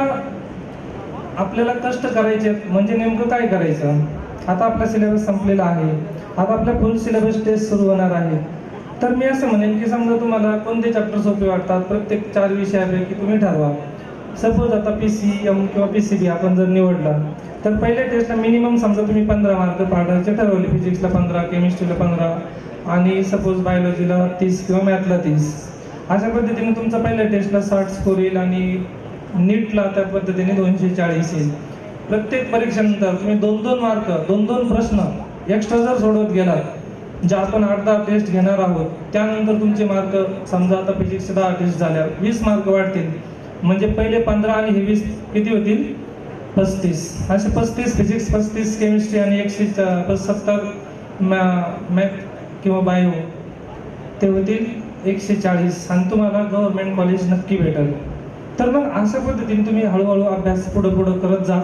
आपल्याला कष्ट करायचे म्हणजे नेमकं काय करायचं. आता आपला सिलेबस संपलेला आहे, आता आपल्या फुल सिलेबस टेस्ट सुरू होणार आहे. तर मी असं म्हणेन की समजा तुम्हाला कोणते चॅप्टर सोपे वाटतात, प्रत्येक 4 विषयापैकी तुम्ही ठरवा. सपोज आता PCM किंवा PCB आपण जर निवडला तर पहिल्या टेस्टला मिनिमम समजा तुम्ही 15 मार्क पाडायचे ठरवले. फिजिक्सला 15, केमिस्ट्रीला 15 आणि सपोज बायोलॉजीला 30 किंवा मॅथला 30. अशा पद्धतीने तुमचा पहिल्या टेस्टला 60 स्कोर येईल आणि नीटला त्या पद्धतीने 240 येईल. प्रत्येक परीक्षेनंतर तुम्ही 2-2 मार्क 2-2 प्रश्न एक्स्ट्रा जर सोडवत गेलात, जे आपण 8-10 टेस्ट घेणार आहोत, त्यानंतर तुमचे मार्क समजा आता फिजिक्सचे 10 टेस्ट झाल्या 20 मार्क वाढतील. म्हणजे पहिले 15 आणि हे 20 किती होतील, 35. असे 35 फिजिक्स, 35 केमिस्ट्री आणि 170 मॅथ किंवा बायो, ते होतील 140 आणि तुम्हाला गव्हर्नमेंट कॉलेज नक्की भेटेल. तर मग अशा पद्धतीने तुम्ही हळूहळू अभ्यास पुढं करत जा,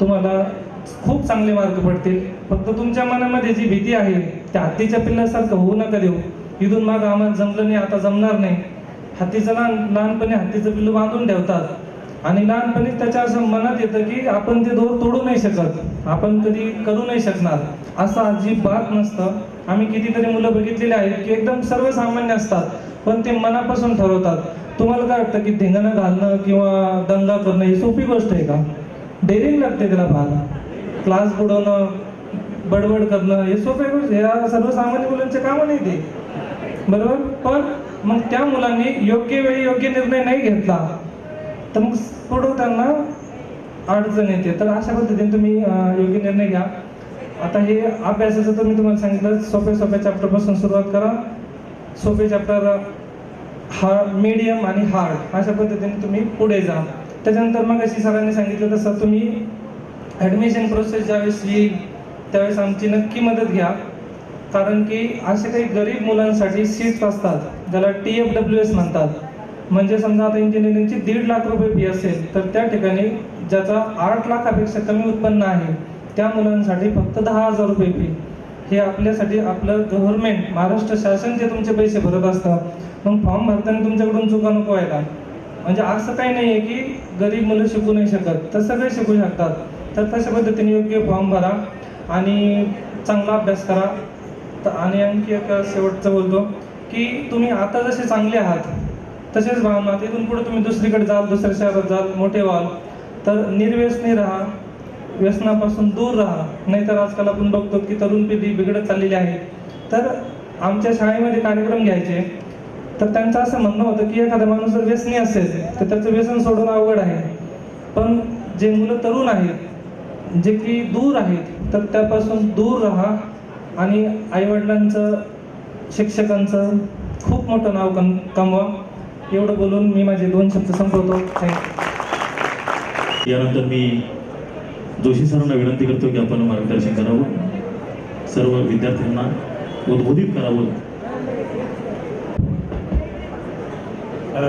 तुम्हाला खूप चांगले मार्क पडतील. फक्त तुमच्या मनामध्ये जी भीती आहे त्या हत्तीच्या पिल्लासारखं होऊ नका देऊ. इथून मागं आम्हाला जमलं नाही, आता जमणार नाही. हत्तीचं लहानपणी हत्तीचं पिल्लू बांधून ठेवतात आणि लहानपणी त्याच्या असं मनात येतं की आपण ते दोर तोडू नाही शकत, आपण कधी करू नाही शकणार. असं अजिबात नसतं. आम्ही कितीतरी मुलं बघितलेली आहेत की एकदम सर्वसामान्य असतात पण ते मनापासून ठरवतात. तुम्हाला काय वाटतं की धिंगाणं घालणं किंवा दंगा करणं ही सोपी गोष्ट आहे का? डेअरिंग लागते त्याला फार. क्लास बुडवणं, बडबड करणं हे सोपे गोष्ट, या सर्वसामान्य मुलांचे कामं नाही ते, बरोबर. पण मग त्या मुलांनी योग्य वेळी योग्य निर्णय नाही घेतला तर मग पुढं त्यांना अडचण येते. तर अशा पद्धतीने तुम्ही योग्य निर्णय घ्या. आता हे अभ्यासाचं तर मी तुम्हाला सांगितलं, सोप्या चॅप्टरपासून सुरुवात करा. सोपे चॅप्टर, मीडियम आणि हार्ड अशा पद्धतीने तुम्ही पुढे जा. त्याच्यानंतर मग अशी सरांनी सांगितलं तसं तुम्ही ॲडमिशन प्रोसेस ज्यावेळेस येईल त्यावेळेस आमची नक्की मदत घ्या. कारण की असे काही गरीब मुलांसाठी सीट्स असतात ज्याला TFWS म्हणतात. म्हणजे समजा आता इंजिनिअरिंगची 1.5 लाख रुपये फी असेल तर त्या ठिकाणी ज्याचा 8 लाखापेक्षा कमी उत्पन्न आहे त्या मुलांसाठी फक्त 10,000 रुपये फी. हे आपल्यासाठी आपलं गव्हर्नमेंट, महाराष्ट्र शासन जे तुमचे पैसे भरत असतं, मग फॉर्म भरताना तुमच्याकडून चुका नको व्हायला. म्हणजे असं काही नाही आहे की गरीब मुलं शिकू नाही शकत, तर सगळे शिकू शकतात. तर तशा पद्धतीने योग्य फॉर्म भरा आणि चांगला अभ्यास करा. आणि आणखी एक शेवटचं बोलतो की तुम्ही आता जसे चांगले आहात तसेच भावना तिथून पुढे तुम्ही दुसरीकडे जाल, दुसऱ्या शहरात जाल, मोठे व्हाल, तर निर्व्यसनी राहा, व्यसनापासून दूर राहा. नाहीतर आजकाल आपण बघतो की तरुण पिढी बिघडत चाललेली आहे. तर आमच्या शाळेमध्ये कार्यक्रम घ्यायचे तर त्यांचं असं म्हणणं होतं की एखादा माणूस जर व्यसनी असेल तर त्याचं व्यसन सोडणं अवघड आहे. पण जे मुलं तरुण आहेत, जे की दूर आहेत, तर त्यापासून दूर राहा आणि आईवडिलांचं, शिक्षकांचं खूप मोठं नाव कमवा. एवढं बोलून मी माझे 2 शब्द संपवतो. थँक्यू. यानंतर मी जोशी सरांना विनंती करतो की आपण मार्गदर्शन करावं, सर्व विद्यार्थ्यांना उद्बोधित करावं.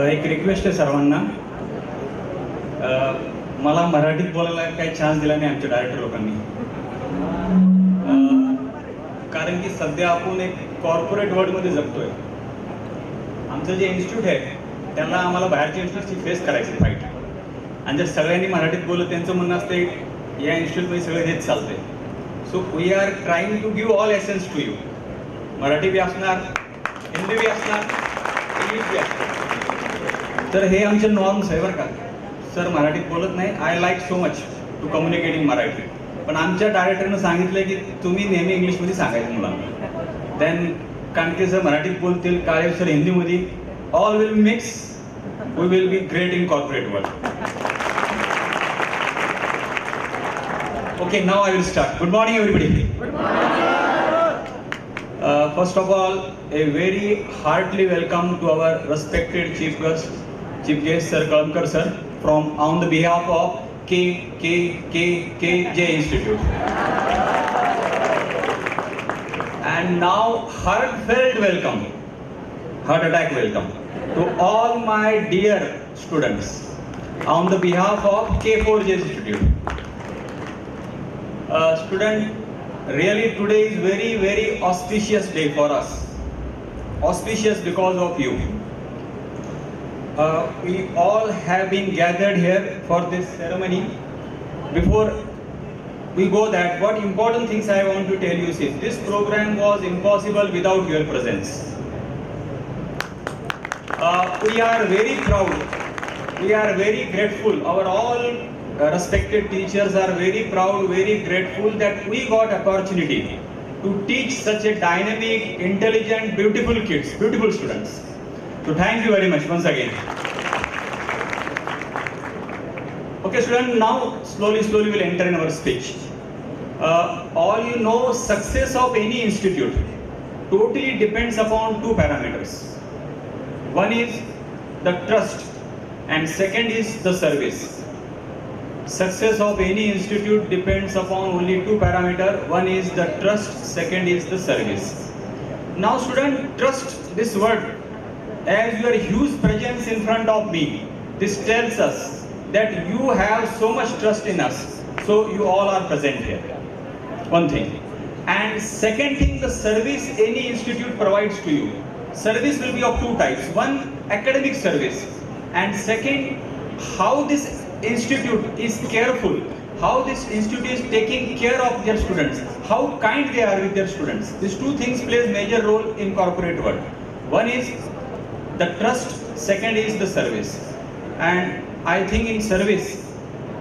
एक रिक्वेस्ट आहे सर्वांना, मला मराठीत बोलायला काही चान्स दिला नाही आमच्या डायरेक्टर लोकांनी. कारण की सध्या आपण एक कॉर्पोरेट वर्ल्डमध्ये जगतोय. आमचं जे इन्स्टिट्यूट आहे त्याला आम्हाला बाहेरच्या इन्स्टिट्यूटची फेस करायची फाईट. आणि जर सगळ्यांनी मराठीत बोललं त्यांचं म्हणणं असते या इन्स्टिट्यूटमध्ये सगळं हेच चालतंय. So we are trying to give all essence to you. Marathi बी असणार, हिंदी बी असणार, इंग्लिश बी असणार. तर हे आमचे नॉर्म्स आहे बरं का. सर मराठीत बोलत नाही, I like so much to communicate in Marathi. पण आमच्या डायरेक्टरनं सांगितलं की तुम्ही नेहमी इंग्लिशमध्ये सांगायचं मुलांना. देन कानके सर मराठीत बोलतील, काळे सर हिंदीमध्ये. All will mix, we will be great in corporate world. Okay, now I will start. Good morning, everybody. Good morning. First of all, a very heartily welcome to our respected Chief Guest Sir Kalamkar Sir from on the behalf of KKKKJ Institute. And now, heartfelt welcome, heart attack welcome to all my dear students on the behalf of K4J Institute. Student, really today is very auspicious day for us. Auspicious because of you. We all have been gathered here for this ceremony. Before we go that, what important things I want to tell you is this program was impossible without your presence. We are very proud. We are very grateful. Our all respected teachers are very proud, very grateful that we got opportunity to teach such a dynamic, intelligent, beautiful kids, beautiful students. So thank you very much once again. Okay student, now slowly we'll enter in our speech. All you know, success of any institute totally depends upon 2 parameters. One is the trust and second is the service. Success of any institute depends upon only 2 parameters. One is the trust, second is the service. Now student, trust, this word, as your huge presence in front of me, this tells us that you have so much trust in us, so you all are present here. One thing. And second thing, the service any institute provides to you. Service will be of 2 types. One, academic service, and second, how this institute is careful, how this institute is taking care of their students, how kind they are with their students. These 2 things plays major role in corporate world. One is the trust, second is the service. And I think in service,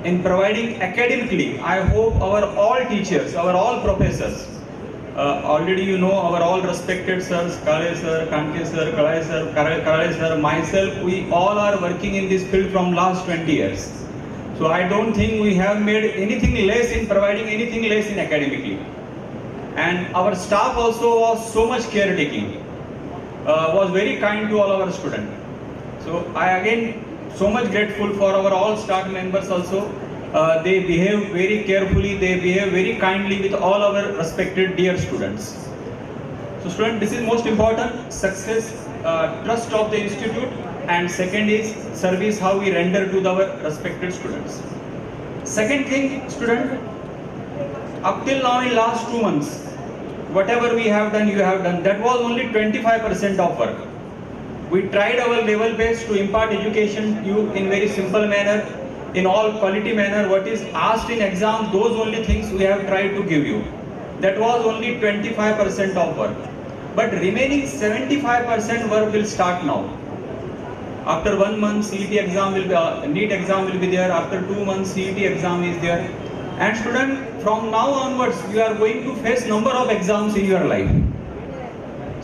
in providing academically, I hope our all teachers, our all professors, already you know our all respected sirs, Kale sir, Kanke sir, Kalai sir, myself, we all are working in this field from last 20 years. So I don't think we have made anything less in providing anything less in academically. And our staff also was so much caretaking, was very kind to all our students. So I again so much grateful for our all staff members also. They behave very carefully, they behave very kindly with all our respected dear students. So student, this is most important, success, trust of the institute, and second is service how we render to our respected students. Second thing, student, up till now in last 2 months, whatever we have done, you have done, that was only 25% of work. We tried our level best to impart education to you in very simple manner, in all quality manner. What is asked in exam, those only things we have tried to give you. That was only 25% of work. But remaining 75% work will start now. After 1 month, CET exam will be, NEET exam will be there. After 2 months, CET exam is there. And student, from now onwards, you are going to face number of exams in your life.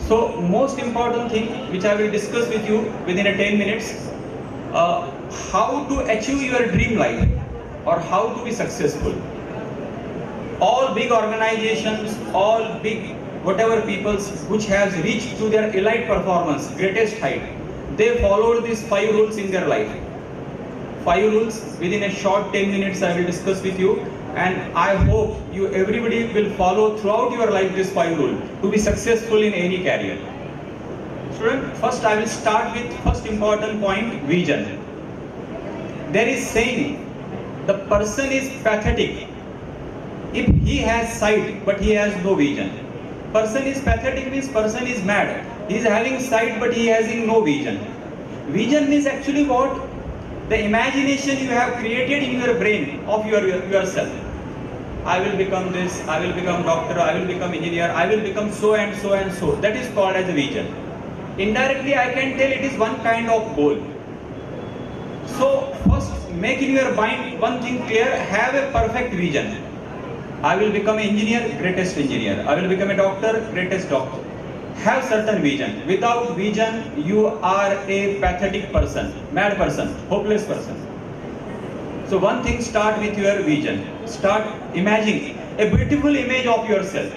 So most important thing which I will discuss with you within a 10 minutes, how to achieve your dream life or how to be successful. All big organizations, all big whatever peoples which has reached to their elite performance, greatest height, they followed these 5 rules in their life. 5 rules within a short 10 minutes I will discuss with you, and I hope you everybody will follow throughout your life this 5 rule to be successful in any career. Student, first I will start with first important point, vision. There is saying the person is pathetic if he has sight but he has no vision. Person is pathetic means person is mad. He is having sight but he has no vision. Vision means actually what? The imagination you have created in your brain of yourself. I will become this, I will become doctor, I will become engineer, I will become so and so and so. That is called as a vision. Indirectly I can tell it is one kind of goal. So first make in your mind one thing clear, have a perfect vision. I will become an engineer, greatest engineer. I will become a doctor, greatest doctor. Have certain vision. Without vision, you are a pathetic person, mad person, hopeless person. So one thing, start with your vision. Start imagining a beautiful image of yourself.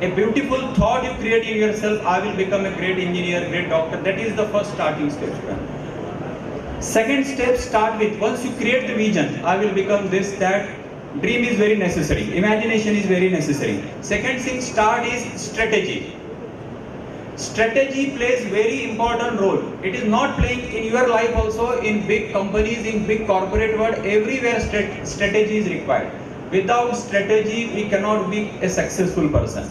A beautiful thought you create in yourself, I will become a great engineer, great doctor. That is the first starting step. Second step, start with, once you create the vision, I will become this, that. Dream is very necessary. Imagination is very necessary. Second thing, start is strategy. Strategy plays very important role. It is not playing in your life also, in big companies, in big corporate world, everywhere strategy is required. Without strategy, we cannot be a successful person.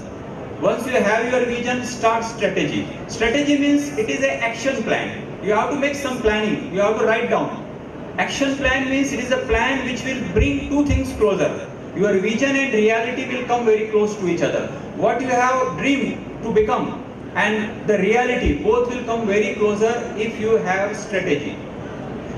Once you have your vision, start strategy. Strategy means it is an action plan. You have to make some planning. You have to write down. Action plan means it is a plan which will bring two things closer. Your vision and reality will come very close to each other. What you have dreamed to become and the reality both will come very closer if you have strategy.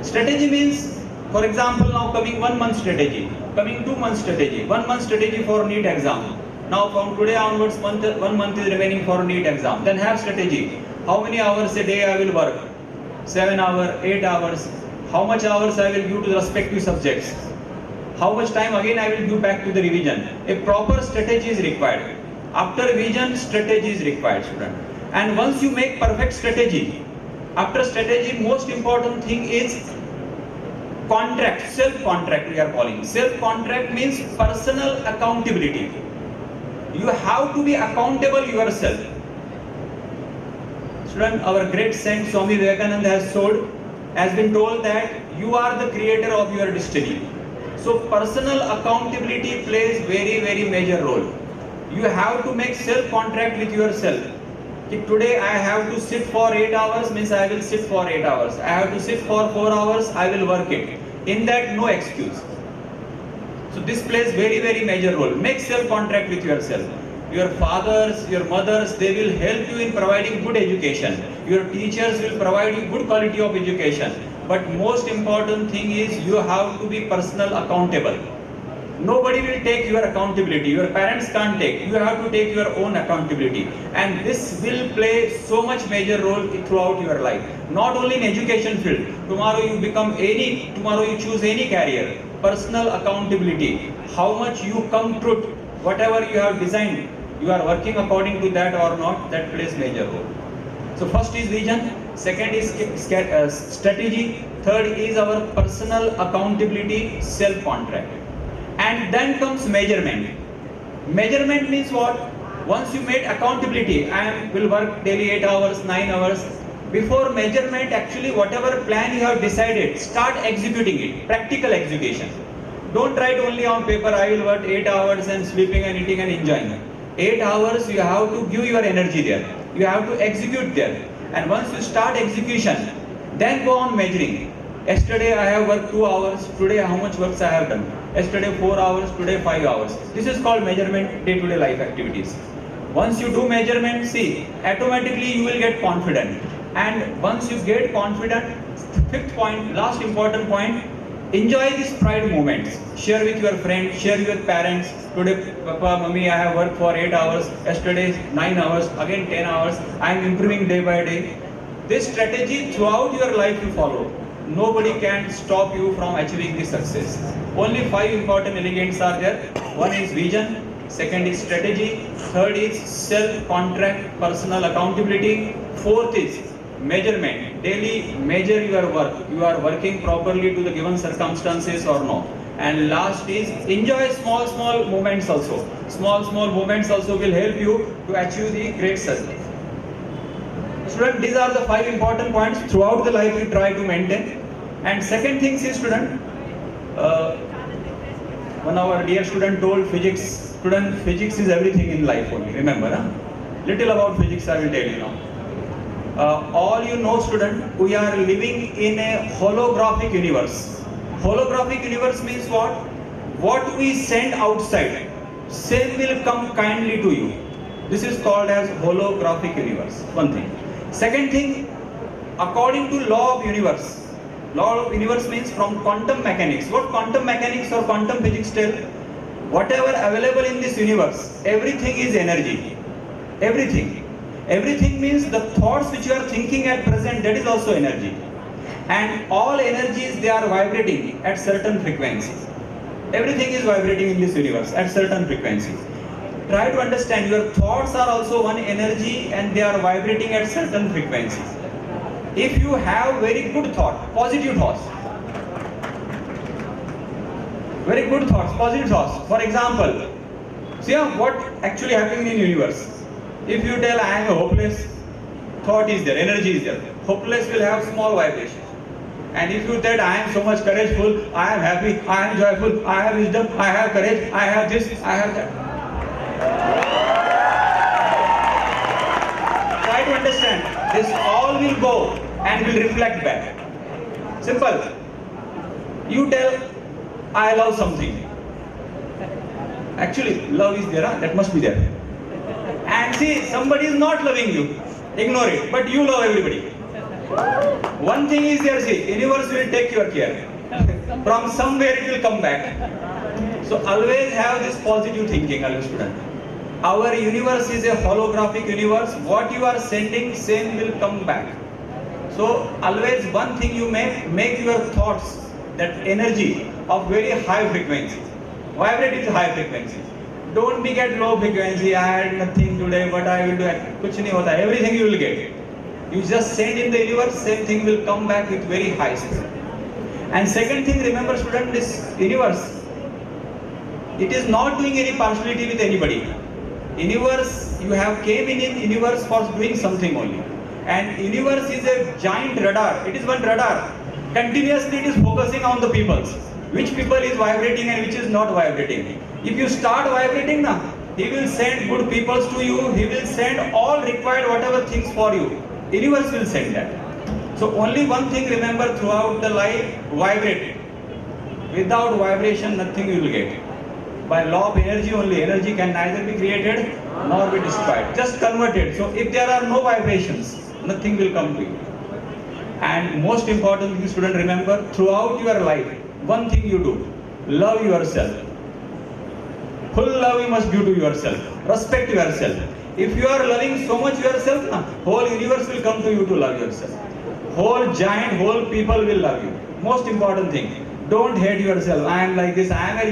Strategy means, for example, now coming 1 month strategy, coming 2 month strategy, 1 month strategy for NEET exam. Now from today onwards, 1 month is remaining for NEET exam. Then have strategy. How many hours a day I will work? 7 hours, 8 hours. How much hours I will give to the respective subjects? How much time again I will give back to the revision? A proper strategy is required. After vision, strategy is required, student. And once you make perfect strategy, after strategy, most important thing is contract, self-contract we are calling. Self-contract means personal accountability. You have to be accountable yourself. Student, our great saint Swami Vivekananda has been told that you are the creator of your destiny. So personal accountability plays very, very major role. You have to make self-contract with yourself. If today I have to sit for 8 hours, means I will sit for 8 hours. I have to sit for 4 hours, I will work it. In that, no excuse. So this plays very, very major role. Make self-contract with yourself. Your fathers, your mothers, they will help you in providing good education. Your teachers will provide you good quality of education. But most important thing is you have to be personal accountable. Nobody will take your accountability. Your parents can't take. You have to take your own accountability. And this will play so much major role throughout your life. Not only in education field. Tomorrow you choose any career. Personal accountability. How much you come truth. Whatever you have designed, you are working according to that or not, that plays major role. So first is vision, second is strategy, third is our personal accountability, self-contract. And then comes measurement. Measurement means what? Once you made accountability, I will work daily 8 hours, 9 hours. Before measurement, actually whatever plan you have decided, start executing it, practical execution. Don't write only on paper, I will work 8 hours and sleeping and eating and enjoying. 8 hours you have to give your energy there. You have to execute there. And once you start execution, then go on measuring. Yesterday I have worked 2 hours, today how much works I have done. Yesterday 4 hours, today 5 hours. This is called measurement, day-to-day life activities. Once you do measurement, see, automatically you will get confident. And once you get confident, fifth point, last important point, enjoy these pride moments. Share with your friends, share with parents. Today, Papa, Mummy, I have worked for 8 hours. Yesterday, 9 hours. Again, 10 hours. I am improving day by day. This strategy throughout your life you follow. Nobody can stop you from achieving this success. Only 5 important elements are there. One is vision. Second is strategy. Third is self-contract, personal accountability. Fourth is measurement. Daily measure your work. You are working properly to the given circumstances or no. And last is enjoy small moments also. Small moments also will help you to achieve the great success. Student, these are the 5 important points throughout the life you try to maintain. And second thing is, student, one of our dear student told physics. Student, physics is everything in life only. Remember, huh? Little about physics I will tell you now. All you know, student, we are living in a holographic universe. Holographic universe means what? What we send outside, same will come kindly to you. This is called as holographic universe. One thing. Second thing, according to law of universe. Law of universe means from quantum mechanics. What quantum mechanics or quantum physics tell? Whatever available in this universe, everything is energy. Everything. Everything means the thoughts which you are thinking at present, that is also energy. And all energies, they are vibrating at certain frequencies. Everything is vibrating in this universe at certain frequencies. Try to understand, your thoughts are also one energy and they are vibrating at certain frequencies. If you have very good thought, positive thoughts, very good thoughts, positive thoughts. For example, see what actually happening in universe. If you tell I am hopeless, thought is there, energy is there. Hopeless will have small vibration. And if you tell I am so much courageful, I am happy, I am joyful, I have wisdom, I have courage, I have this, I have that. Try to understand. This all will go and will reflect back. Simple. You tell I love something. Actually, love is there, huh? That must be there. And see, somebody is not loving you. Ignore it. But you love everybody. One thing is there, see, universe will take your care. From somewhere it will come back. So always have this positive thinking, always student. Our universe is a holographic universe. What you are sending, same will come back. So always one thing you make your thoughts, that energy of very high frequency. Vibrate with high frequency. Don't be at low frequency. I had nothing today, but I will do it. Kuch nahi hota. Everything you will get. You just send in the universe, same thing will come back with very high speed. And second thing, remember student, this universe, it is not doing any partiality with anybody. Universe, you have came in universe for doing something only. And universe is a giant radar. It is one radar. Continuously it is focusing on the peoples. Which people is vibrating and which is not vibrating. If you start vibrating now, he will send good peoples to you. He will send all required whatever things for you. Universe will send that. So only one thing remember throughout the life, vibrate. Without vibration, nothing you will get. By law of energy only, energy can neither be created nor be destroyed. Just convert it. So if there are no vibrations, nothing will come to you. And most important thing, student, remember, throughout your life, one thing you do, love yourself. Full love you must give to yourself. Respect yourself. If you are loving so much yourself, whole universe will come to you to love yourself. Whole giant, whole people will love you. Most important thing, don't hate yourself. I am like this.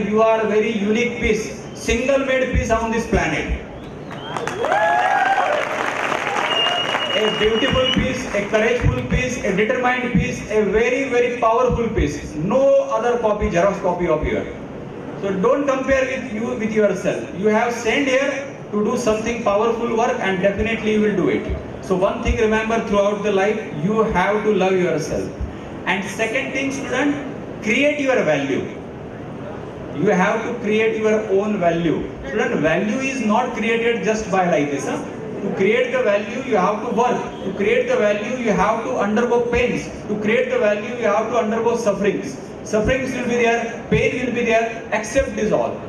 You are a very unique piece, single made piece on this planet. A beautiful piece, a courageful piece, a determined piece, a very, very powerful piece. No other copy, Xerox copy of you. So don't compare with yourself. You have sent here to do something powerful work, and definitely you will do it. So one thing remember throughout the life, you have to love yourself. And second thing, student, create your value. You have to create your own value. Student, value is not created just by like this. To create the value, you have to work. To create the value, you have to undergo pains. To create the value, you have to undergo sufferings. Sufferings will be there, pain will be there. Accept this all.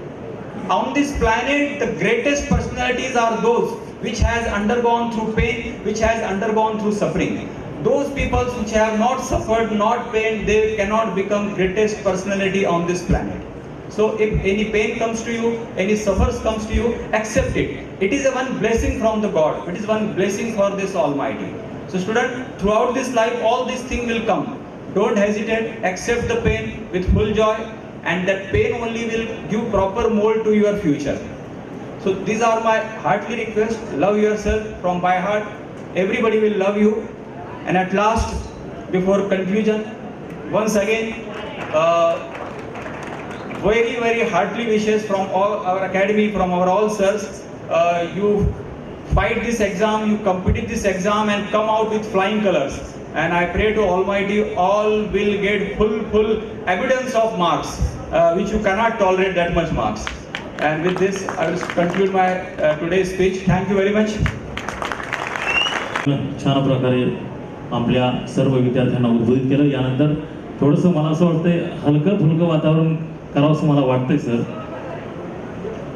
On this planet, the greatest personalities are those which has undergone through pain, which has undergone through suffering. Those people which have not suffered, not pain, they cannot become greatest personality on this planet. So if any pain comes to you, any suffers comes to you, accept it. It is a one blessing from the God. It is one blessing for this Almighty. So student, throughout this life, all these things will come. Don't hesitate, accept the pain with full joy, and that pain only will give proper mold to your future. So these are my heartly requests. Love yourself from my heart. Everybody will love you. And at last, before conclusion, once again, very, very heartily wishes from all our academy, from our all sirs. You fight this exam, you completed this exam and come out with flying colors. And I pray to Almighty, all will get full evidence of marks, which you cannot tolerate that much marks. And with this, I will conclude my today's speech. Thank you very much. छान प्रकारे आपल्या सर्व विद्यार्थ्यांना उद्बोधित केलं. यानंतर थोडंसं मला असं वाटतंय हलकं फुलकं वातावरण करावं असं मला वाटतंय सर.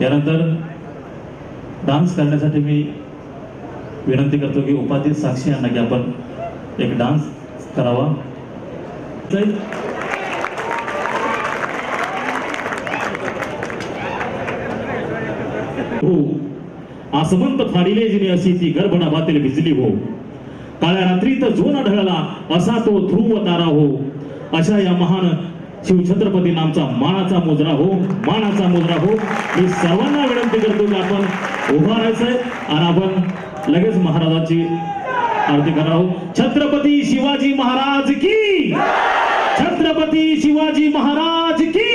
यानंतर डान्स करण्यासाठी मी विनंती करतो की उपाध्यक्ष साक्षी यांना की आपण एक डान्स करावा. हो आसमंत फाडिले जिने अशी ती गर्भणाभातील भिजली हो. काळ्या रात्रीत जो न ढळला असा तो ध्रुव तारा हो. अशा या महान शिवछत्रपती नामचा मानाचा मुजरा हो, मानाचा मुजरा हो. मी सर्वांना विनंती करतो की आपण उभा राहायचंय आणि आपण लगेच महाराजांची आरती करणार आहोत. छत्रपती शिवाजी महाराज की, छत्रपती शिवाजी महाराज की.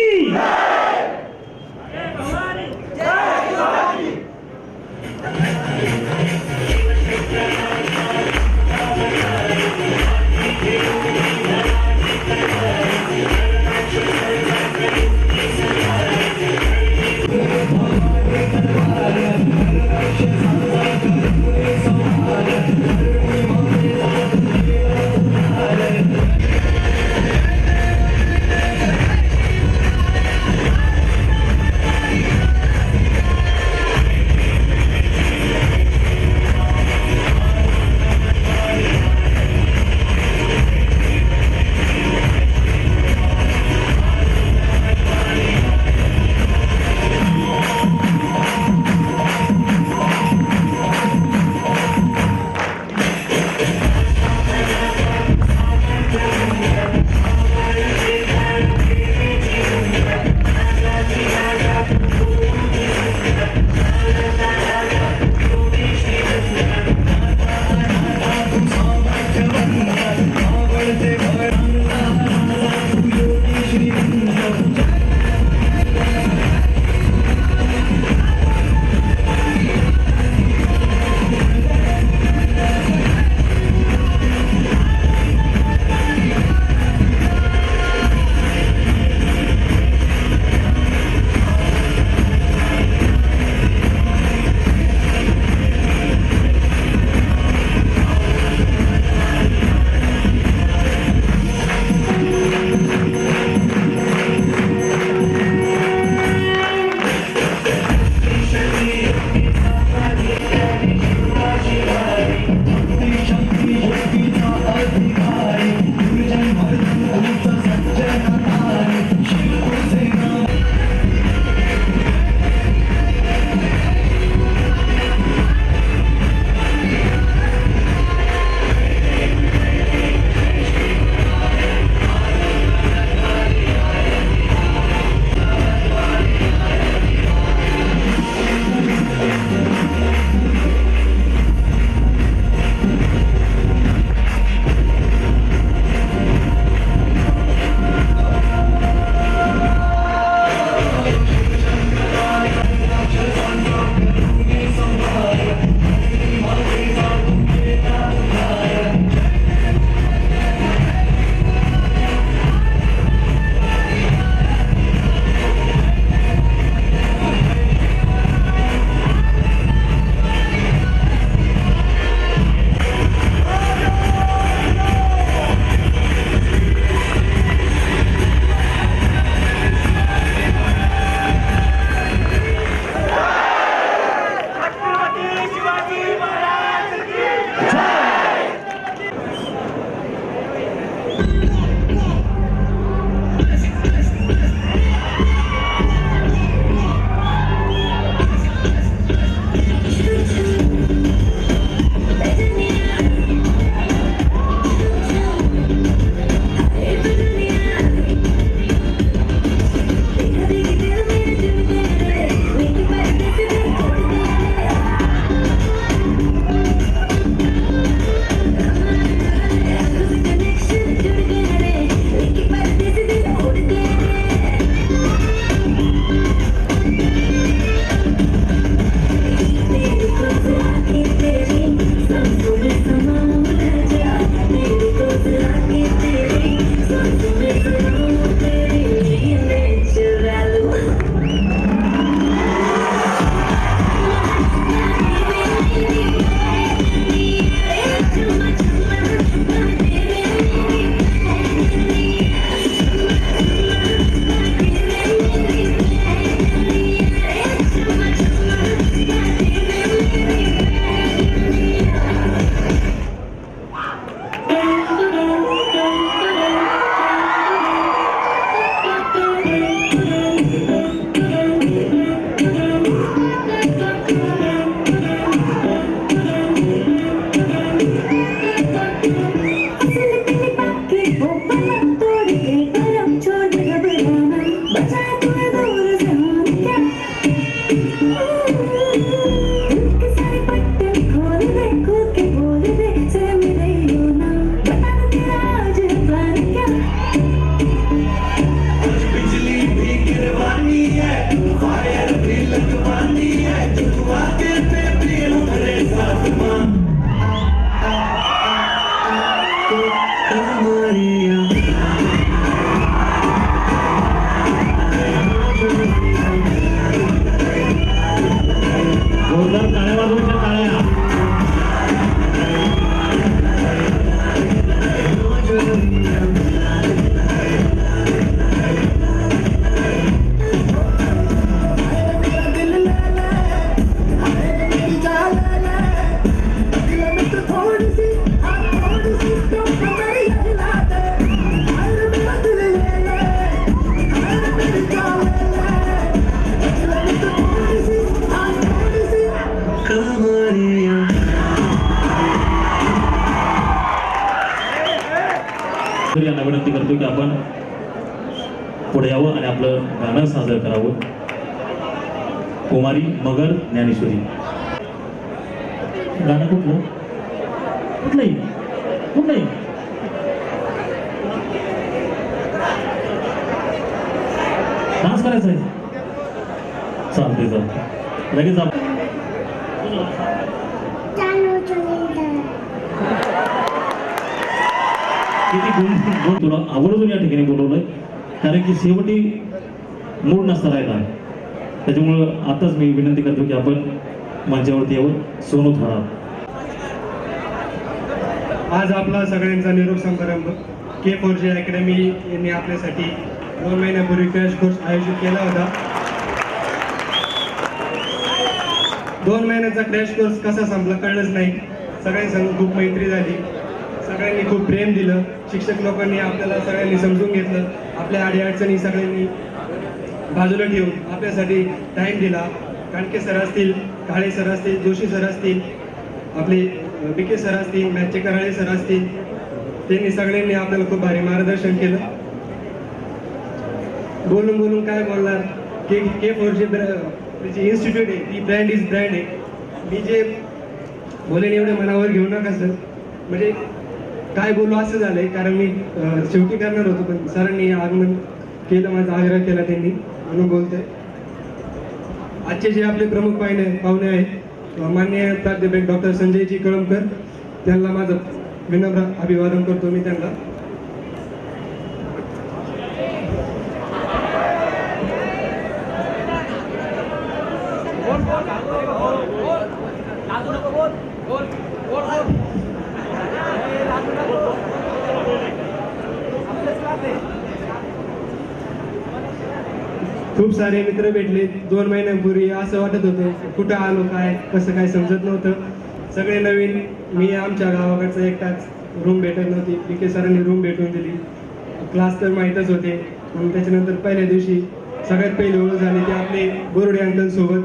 कहानियां तर यांना विनंती करतो की आपण पुढे यावं आणि आपलं गाणं सादर करावं. कुमारी मगर ज्ञानेश्वरी. गाणं कुठलं कुठलंही कुठलंही डान्स करायचा आहे. चालते चालते लगेच आपण किती गुण तुला आवर्जून या ठिकाणी बोलवलंय कारण की शेवटी मूड नसता राहिला. त्याच्यामुळं आताच मी विनंती करतो की आपण मंचावरती यावं. सोनू थारा. आज आपला सगळ्यांचा निरोप समारंभ K4J अकॅडमी यांनी आपल्यासाठी 2 महिन्यापूर्वी क्रॅश कोर्स आयोजित केला होता. 2 महिन्याचा क्रॅश कोर्स कसा संपला कळलंच नाही. सगळ्यांसंग खूप मैत्री झाली, सगळ्यांनी खूप प्रेम दिलं. शिक्षक लोकांनी आपल्याला सगळ्यांनी समजून घेतलं, आपल्या अडीअडचणी सगळ्यांनी बाजूला ठेवून आपल्यासाठी टाईम दिला. कानके सर असतील, काळे सर असतील, जोशी सर असतील, आपले BK सर असतील, मॅथचे कराळे सर असतील, त्यांनी सगळ्यांनी आपल्याला खूप भारी मार्गदर्शन केलं. बोलून बोलून काय बोलणार. K4J जी इन्स्टिट्यूट आहे ती ब्रँड आहे. मी जे बोलेन एवढे मनावर घेऊ नका सर. म्हणजे काय बोलू असं झालंय कारण मी शेवटी करणार होतो पण सरांनी आगमन केलं, माझा आग्रह केला त्यांनी म्हणून बोलतोय. आजचे जे आपले प्रमुख पाहुणे आहेत माननीय प्राध्यापक डॉक्टर संजयजी कळमकर, त्यांना माझं विनम्र अभिवादन करतो मी त्यांना. खूप सारे मित्र भेटले. 2 महिन्यांपूर्वी असं वाटत होतं कुठं आलो, काय कसं काय समजत नव्हतं. सगळे नवीन. मी आमच्या गावाकडचं एकटाच, रूम भेटत नव्हती. BK सरांनी रूम भेटून दिली. क्लास तर माहीतच होते. म्हणून त्याच्यानंतर पहिल्या दिवशी सगळ्यात पहिली ओळख झाली ते आपले बोरुडे अंकल सोबत.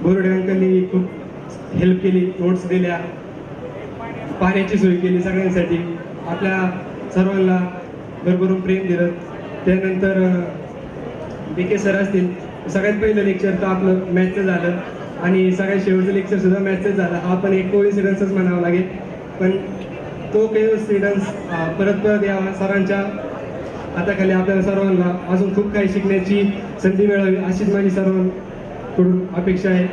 बोरुडे अंकलनी खूप हेल्प केली, नोट्स दिल्या, पाण्याची सोय केली सगळ्यांसाठी, आपल्या सर्वांना भरभरून प्रेम दिलं. त्यानंतर BK सर असतील. सगळ्यात पहिलं लेक्चर तर आपलं मॅथचं झालं आणि सगळ्यात शेवटचं लेक्चर सुद्धा मॅथचंच झालं. हा पण एक कोइन्सिडन्सच म्हणावा लागेल. पण तो कोइन्सिडन्स परत यावा. सरांच्या हाताखाली आपल्याला सर्वांना अजून खूप काही शिकण्याची संधी मिळावी अशीच माझी सर्वांकडून अपेक्षा आहे.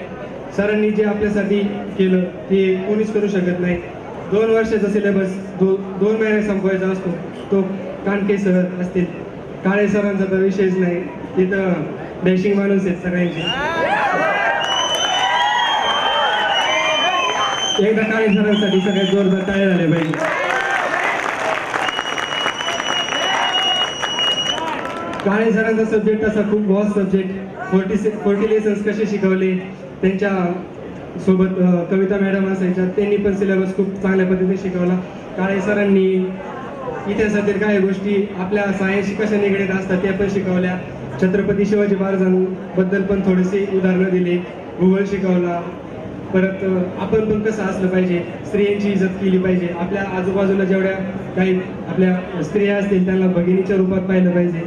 सरांनी जे आपल्यासाठी केलं ते कोणीच करू शकत नाही. 2 वर्षाचा सिलेबस 2 महिन्यात संपवायचा असतो. तो कानके सर असतील, काळे सरांचा तर विषयच नाही. तिथं डॅशिंग माणूस आहेत सगळ्यांचे. एकदा काळे सरांसाठी सगळ्यात जोरदार टाळ्या झाल्या पाहिजे. काळे सरांचा सब्जेक्ट असा खूप वॉस्ट सब्जेक्ट. 40 लेसन्स कसे शिकवले, त्यांच्या सोबत कविता मॅडम असायच्या, त्यांनी पण सिलेबस खूप चांगल्या पद्धतीने शिकवला. काळे सरांनी इतिहासातील काही गोष्टी आपल्या सायन्सशी कशा निगडीत असतात त्या पण शिकवल्या. छत्रपती शिवाजी महाराजांबद्दल पण थोडीशी उदाहरणं दिली, भूगोल शिकवला. परत आपण पण कसं असलं पाहिजे, स्त्रियांची इज्जत केली पाहिजे, आपल्या आजूबाजूला जेवढ्या काही आपल्या स्त्रिया असतील त्यांना भगिनीच्या रूपात पाहिलं पाहिजे.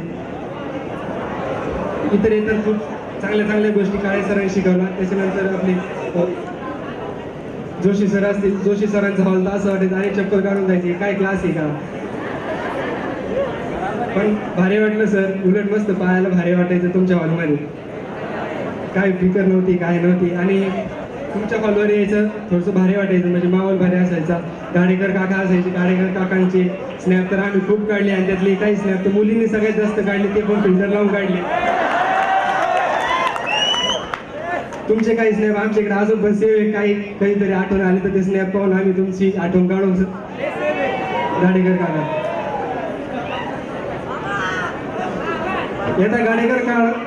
इतर खूप चांगल्या गोष्टी काळे सरांनी शिकवला. त्याच्यानंतर आपले जोशी सर असतील. जोशी सरांचा हॉल तर असं वाटायचं आणि चक्कर काढून जायचे, काय क्लास आहे का. पण भारी वाटलं सर, उलट मस्त पाहायला भारी वाटायचं तुमच्या हॉलमध्ये. काय फिकर नव्हती, काय नव्हती. आणि तुमच्या हॉलवर यायचं थोडंसं भारी वाटायचं, म्हणजे माहोल भारी असायचा. गाडेकर काका असायचे, गाडेकर काकांचे स्नॅप तर आम्ही खूप काढले आणि त्यातले काही स्नॅप तर मुलींनी सगळ्यात जास्त काढले, ते पण फिल्टर लावून काढले. तुमचे काही स्नॅप आमच्याकडे अजून पण सेव आहे. काहीतरी आठवण आली तर ते स्नॅप पाहून आम्ही तुमची आठवण काढून गाडेकर काका. येत्या गाडेकर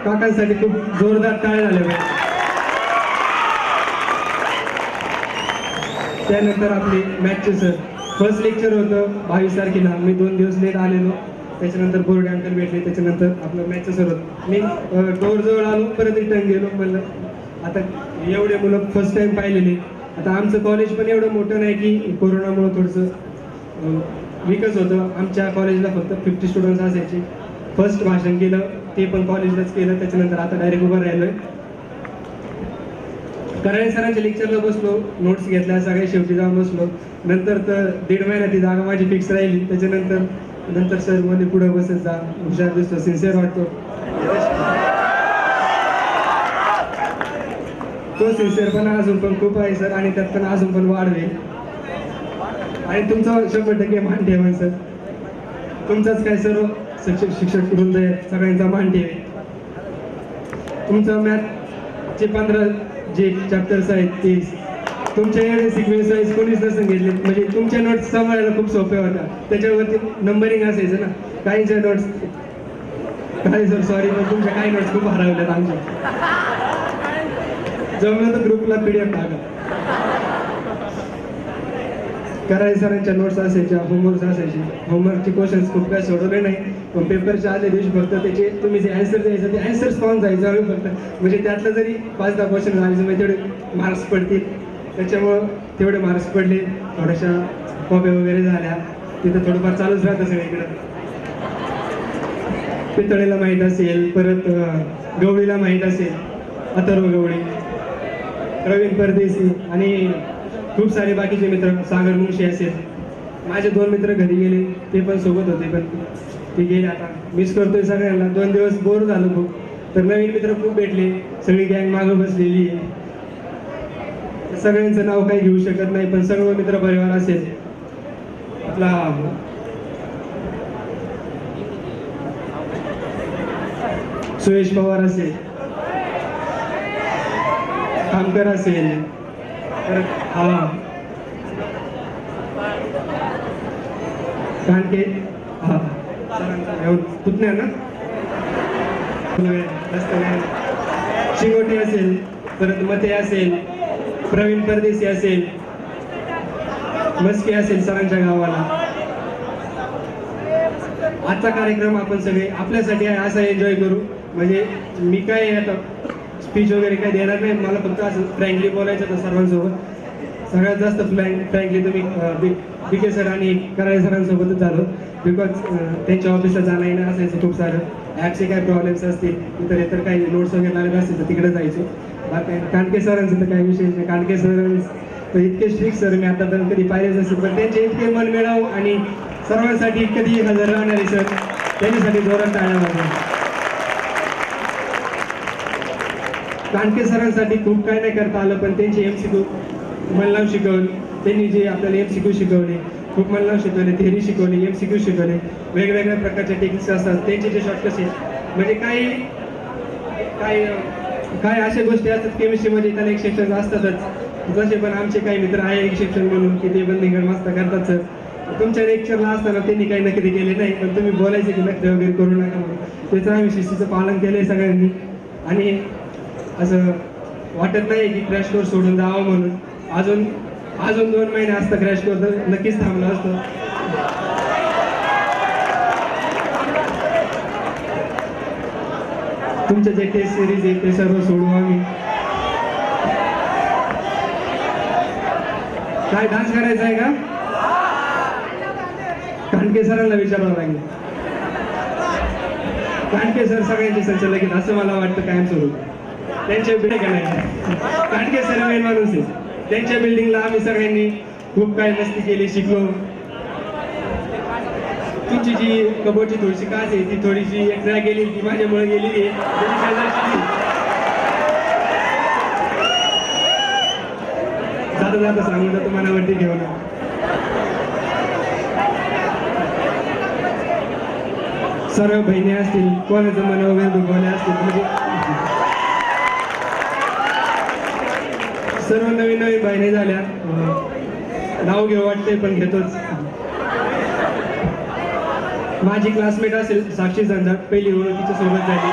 काकांसाठी खूप जोरदार टाळ्या झाल्या पाहिजे. त्यानंतर आपले मॅथचे सर. फर्स्ट लेक्चर होतं 22 तारखेला. मी 2 दिवस लेट आलेलो. त्याच्यानंतर बोर्डे अंकल भेटले. त्याच्यानंतर आपलं मॅथचं सर होतं. मी डोर जवळ आलो, परत रिटर्न गेलो. म्हणलं आता एवढे मुलं फर्स्ट टाइम पाहिलेले. आता आमचं कॉलेज पण एवढं मोठं नाही की कोरोनामुळं थोडंसं विकस होतं. आमच्या कॉलेजला फक्त 50 स्टुडंट्स असायचे. फर्स्ट भाषण केलं ते पण कॉलेजलाच केलं. त्याच्यानंतर आता डायरेक्ट उभं राहिलोय. कराळे सरांच्या लेक्चरला बसलो, नोट्स घेतल्या, सगळे शेवटी जाऊन बसलो. नंतर तर 1.5 महिना ती जागा माझी फिक्स राहिली. त्याच्यानंतर सर मध्ये पुढे बसत जा, हुशार दिसतो, सिन्सिअर वाटतो. तो सिन्सिअरपणा अजून पण खूप आहे सर, आणि त्यात पण अजून पण वाढवेल. आणि तुमचा 100% मान ठेवा सर. तुमचाच काय सर्व शिक्षक वृंद आहे, सगळ्यांचा मान ठेवे. तुमचं मॅथचे 15 जे चॅप्टर्स आहेत ते तुमच्या एवढे सिक्वेन्स वाईज कोणीच नसून घेतले. म्हणजे तुमच्या नोट्स सांभाळायला खूप सोप्या होत्या. त्याच्यावरती नंबरिंग असायचं ना. काहींच्या नोट्स काय सर सॉरी, पण तुमच्या काही नोट्स खूप हरवल्यात आमच्या. जमलं तर ग्रुपला PDF टाका. कराळे सरांच्या नोट्स असायच्या, होमवर्क असायचे. होमवर्कचे क्वेश्चन्स खूप काय सोडवले नाही, पण पेपरच्या आदल्या दिवशी फक्त त्याचे तुम्ही जे आन्सर द्यायचं ते आन्सर्स पाहून जायचं आम्ही फक्त. म्हणजे त्यातलं जरी 5-10 क्वेश्चन झाले म्हणजे तेवढे मार्क्स पडतील. त्याच्यामुळं तेवढे मार्क्स पडले. थोड्याशा कॉप्या वगैरे झाल्या. तिथं थोडंफार चालूच राहतं सगळीकडं. पितळेला माहीत असेल, परत गवळीला माहीत असेल, अथर्व गवळी, प्रवीण परदेशी आणि खूप सारे बाकीचे मित्र, सागर मुंशी असेल. माझे 2 मित्र घरी गेले, ते पण सोबत होते, पण ते गेले. आता मिस करतोय सगळ्यांना. 2 दिवस बोर झालो खूप. तर नवीन मित्र खूप भेटले, सगळी गँग मागं बसलेली आहे. सगळ्यांचं नाव काही घेऊ शकत नाही, पण सर्व मित्र परिवार असेल. आपला सुयश पवार असेल, खामकर असेल, कानके पुतण्या ना, शिंगोटे असेल, परत मते असेल, प्रवीण परदेशी असेल, मस्के असेल सरांच्या गावाला. आजचा कार्यक्रम आपण सगळे आपल्यासाठी आहे असा एन्जॉय करू. म्हणजे मी काय आता स्पीच वगैरे काही देणार नाही. मला फक्त असं फ्रँकली बोलायचं होतं सर्वांसोबत. सगळ्यात जास्त फ्रँकली तुम्ही BK सर आणि कराळे सरांसोबतच झालो. बिकॉज त्यांच्या ऑफिसला जाणं येणं असायचं खूप सारं. ॲपचे काही प्रॉब्लेम्स असतील, इतर काही नोट्स वगैरे लागत असतील तर तिकडे जायचो. बाकी कानके सरांचं तर काही विशेष नाही. कानके सर इतके स्ट्रिक्ट सर मी आतापर्यंत कधी पाहिलेच नसेल, पण त्यांचे इतके मन मिळाव आणि सर्वांसाठी कधी हजर राहणारे सर, त्यांच्यासाठी जोरात टाळ्या वाजवा. कानके सरांसाठी खूप काय नाही करता आलं, पण त्यांचे MCQ मनलाव शिकवले. त्यांनी जे आपल्याला MCQ शिकवले, खूप मनलाव शिकवले, थेअरी शिकवली, MCQ शिकवले. वेगवेगळ्या प्रकारचे टेक्निक्स असतात, त्यांचे जे शॉर्टकट्स आहेत. म्हणजे काही अशा गोष्टी असतात केमिस्ट्रीमध्ये, त्याला एक सेक्शन असतातच. जसे पण आमचे काही मित्र आहे एक सेक्शन म्हणून की ते पण निघड मस्त करतात सर. तुमच्या लेक्चरला असताना त्यांनी काही नक्की केले नाही, पण तुम्ही बोलायचे की नक्की वगैरे करू नका म्हणून. त्याचं आम्ही शिस्तीचं पालन केलंय सगळ्यांनी. आणि असं वाटत नाही की क्रॅश कोर्स सोडून जावं म्हणून. अजून 2 महिने असतं क्रॅश कोर्स तर नक्कीच थांबलं असतं. तुमचे जे टेस्ट सिरीज आहे ते सर्व सोडू आम्ही. काय डान्स करायचा आहे का? कानके सरांना विचारावं लागेल. कानके सर सगळ्यांचे संचालक आहेत असं मला वाटतं कायमस्वरूपी. त्यांच्या बिल्डिंग नाही, कानके सर मेन माणूस आहे. त्यांच्या बिल्डिंगला आम्ही सगळ्यांनी खूप काय मस्ती केली, शिकलो. तुमची जी कबोर्डची थोडीशी काच आहे ती थोडीशी एक्स्ट्रा गेली, ती माझ्यामुळे गेलेली आहे. जाता सांगून जातो मनावरती घेऊन. सर्व बहिणी असतील, कोणाचं मन वगैरे दुखवले असतील, म्हणजे सर्व नवीन बहिणी झाल्या. नाव घेऊ वाटते पण घेतोच. माझी क्लासमेट असेल साक्षी झंझाट, पहिली ओळख तिच्या सोबत झाली.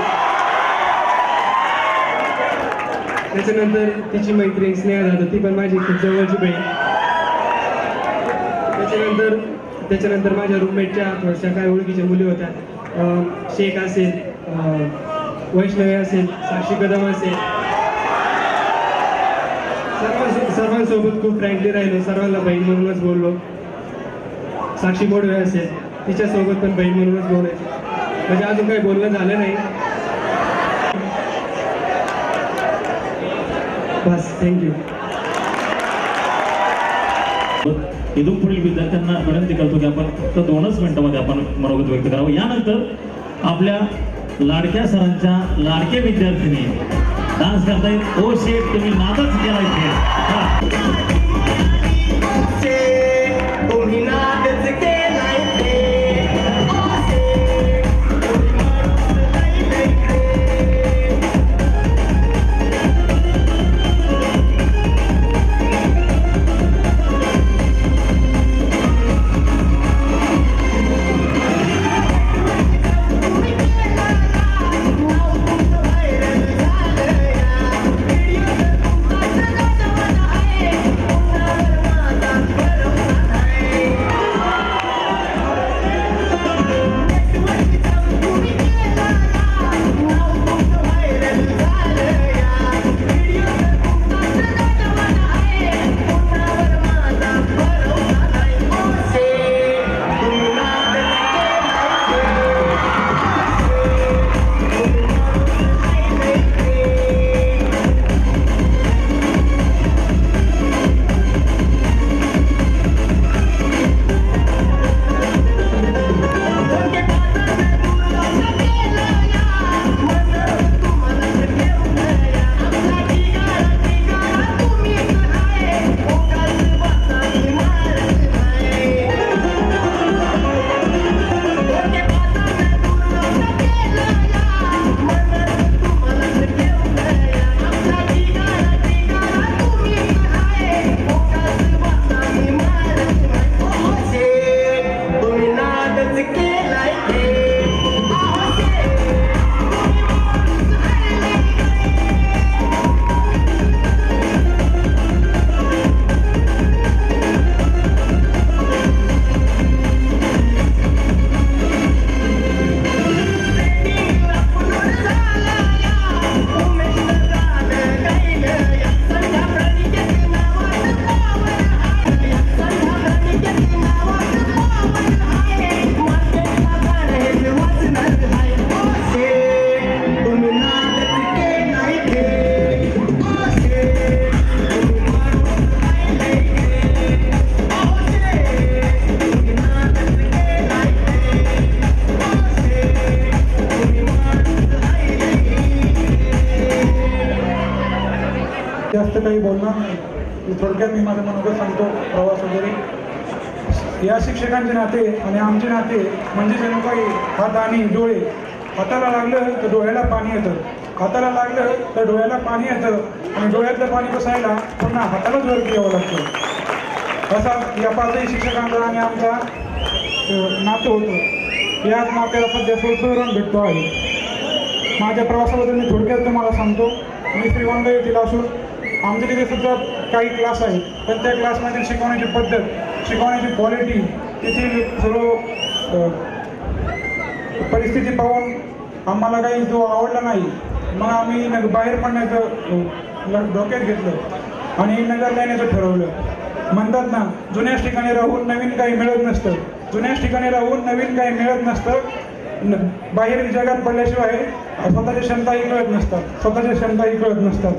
त्याच्यानंतर तिची मैत्रीण स्नेहा जाधव, ती पण माझी खूप जवळची बहीण. त्याच्यानंतर माझ्या रूममेटच्या थोड्याशा काय ओळखीच्या मुली होत्या. शेख असेल, वैष्णवी असेल, साक्षी कदम असेल, सर्वांसोबत खूप फ्रँकली राहिलो, सर्वांना बहीण म्हणूनच बोललो. साक्षी मोडवे असेल तिच्यासोबत पण बहीण म्हणूनच बोलायचं, म्हणजे अजून काही बोलणं झालं नाही. बस, थँक्यू. इथून पुढील विद्यार्थ्यांना विनंती करतो की आपण फक्त 2च मिनिटांमध्ये आपण मनोगत व्यक्त करावं. यानंतर आपल्या लाडक्या सरांच्या लाडके विद्यार्थिनी डान्स करतायत. ओ शेठ तुम्ही नादच केला इथे. जास्त काही बोलणार नाही. थोडक्यात मी माझं मनोगत सांगतो. प्रवास वगैरे या शिक्षकांचे नाते आणि आमचे नाते म्हणजे जणू काही हात आणि डोळे. हाताला लागलं तर डोळ्याला पाणी येतं, हाताला लागलं तर डोळ्याला पाणी येतं आणि डोळ्यातलं पाणी बसायला पुन्हा हातालाच वरती यावं लागतं. असा या 5ही शिक्षकांचा आणि आमचा नातं होतं. याच नात्याला सध्या सुरळीत भेटतो आहे. माझ्या प्रवासाबद्दल मी थोडक्यात तुम्हाला सांगतो. मी श्रीगोंदा येथील असून आमच्या तिथे सुद्धा काही क्लास आहेत, पण त्या क्लासमधील शिकवण्याची पद्धत, शिकवण्याची क्वालिटी, तेथील सर्व परिस्थिती पाहून आम्हाला काही जो आवडला नाही. मग आम्ही बाहेर पडण्याचं डोक्यात घेतलं आणि नगरला येण्याचं ठरवलं. म्हणतात ना, जुन्याच ठिकाणी राहून नवीन काही मिळत नसतं. जुन्याच ठिकाणी राहून नवीन काही मिळत नसतं. बाहेर जगात पडल्याशिवाय स्वतःच्या क्षमताही कळत नसतात, स्वतःच्या क्षमताही कळत नसतात.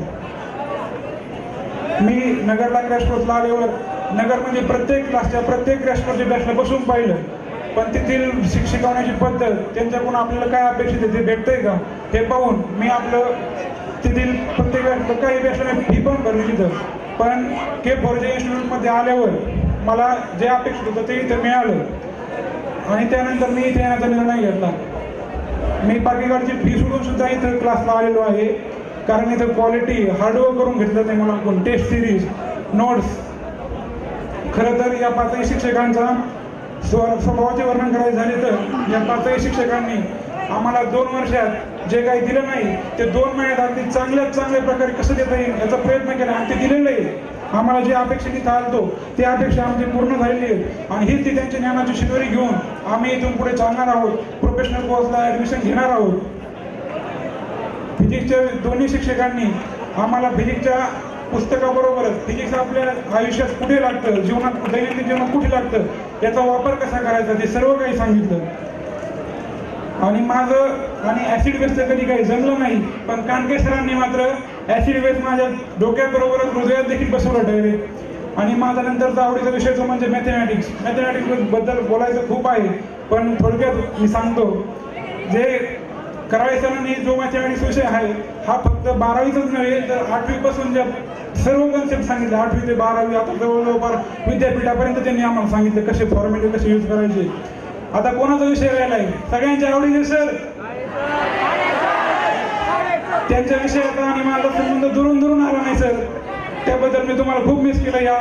मी नगरला क्रॅश कोर्सला आल्यावर नगर म्हणजे प्रत्येक क्लासच्या प्रत्येक क्रॅश कोर्सच्या बॅचला बसून पाहिलं, पण तेथील शिकवण्याची पद्धत, त्यांच्याकडून आपल्याला काय अपेक्षित आहे ते भेटतंय का हे पाहून मी आपलं तेथील प्रत्येक बॅचला काही बॅचला फी पण भरली तिथं. पण K4J इन्स्टिट्यूटमध्ये आल्यावर मला जे अपेक्षित होतं ते इथं मिळालं आणि त्यानंतर मी इथे येण्याचा निर्णय घेतला. मी पाकीकडची फी सोडून सुद्धा इथं क्लासला आलेलो आहे, कारण इथं क्वालिटी हार्डवर्क करून घेतलं नाही. मला कोण टेस्ट सिरीज, नोट्स. खरं तर या 5ही शिक्षकांचा स्वभावाचे वर्णन करायचे झाले तर या 5ही शिक्षकांनी आम्हाला 2 वर्षात जे काही दिलं नाही ते 2 महिन्यात अगदी चांगल्यात चांगल्या प्रकारे कसं देता येईल याचा प्रयत्न केला आणि ते दिलेलं आहे. आम्हाला जे अपेक्षा इथं आलतो ते अपेक्षा आमची पूर्ण झालेली आहेत आणि हीच ती त्यांच्या ज्ञानाची शिदोरी घेऊन आम्ही इथून पुढे चालणार आहोत. प्रोफेशनल कोर्सला ॲडमिशन घेणार आहोत. फिजिक्सच्या दोन्ही शिक्षकांनी आम्हाला फिजिक्सच्या पुस्तकाबरोबरच फिजिक्स आपल्या आयुष्यात कुठे लागतं, जीवनात दैनंदिन जीवनात कुठे लागतं, याचा वापर कसा करायचा ते सर्व काही सांगितलं. आणि माझं आणि ॲसिड बेसचं कधी काही जमलं नाही, पण कानके सरांनी मात्र ॲसिड बेस माझ्या डोक्याबरोबरच हृदयात देखील बसवलं ठेवले. आणि माझा नंतरचा आवडीचा विषय तो म्हणजे मॅथमॅटिक्स बद्दल बोलायचं खूप आहे, पण थोडक्यात मी सांगतो. जे कराळे सरांनी जो मॅथमॅटिक्स विषय आहे हा फक्त 12वीचाच नव्हे तर 8वीपासून ज्या सर्व कन्सेप्ट सांगितले, 8वी ते 12वी आता जवळजवळ विद्यापीठापर्यंत त्यांनी आम्हाला सांगितले कसे फॉर्म्युले कसे यूज करायचे. आता कोणाचा विषय राहिलाय सगळ्यांच्या आवडीचे सर, त्यांच्या विषयाचा आणि माझा संबंध दुरून आला नाही सर. त्याबद्दल मी तुम्हाला खूप मिस केलं या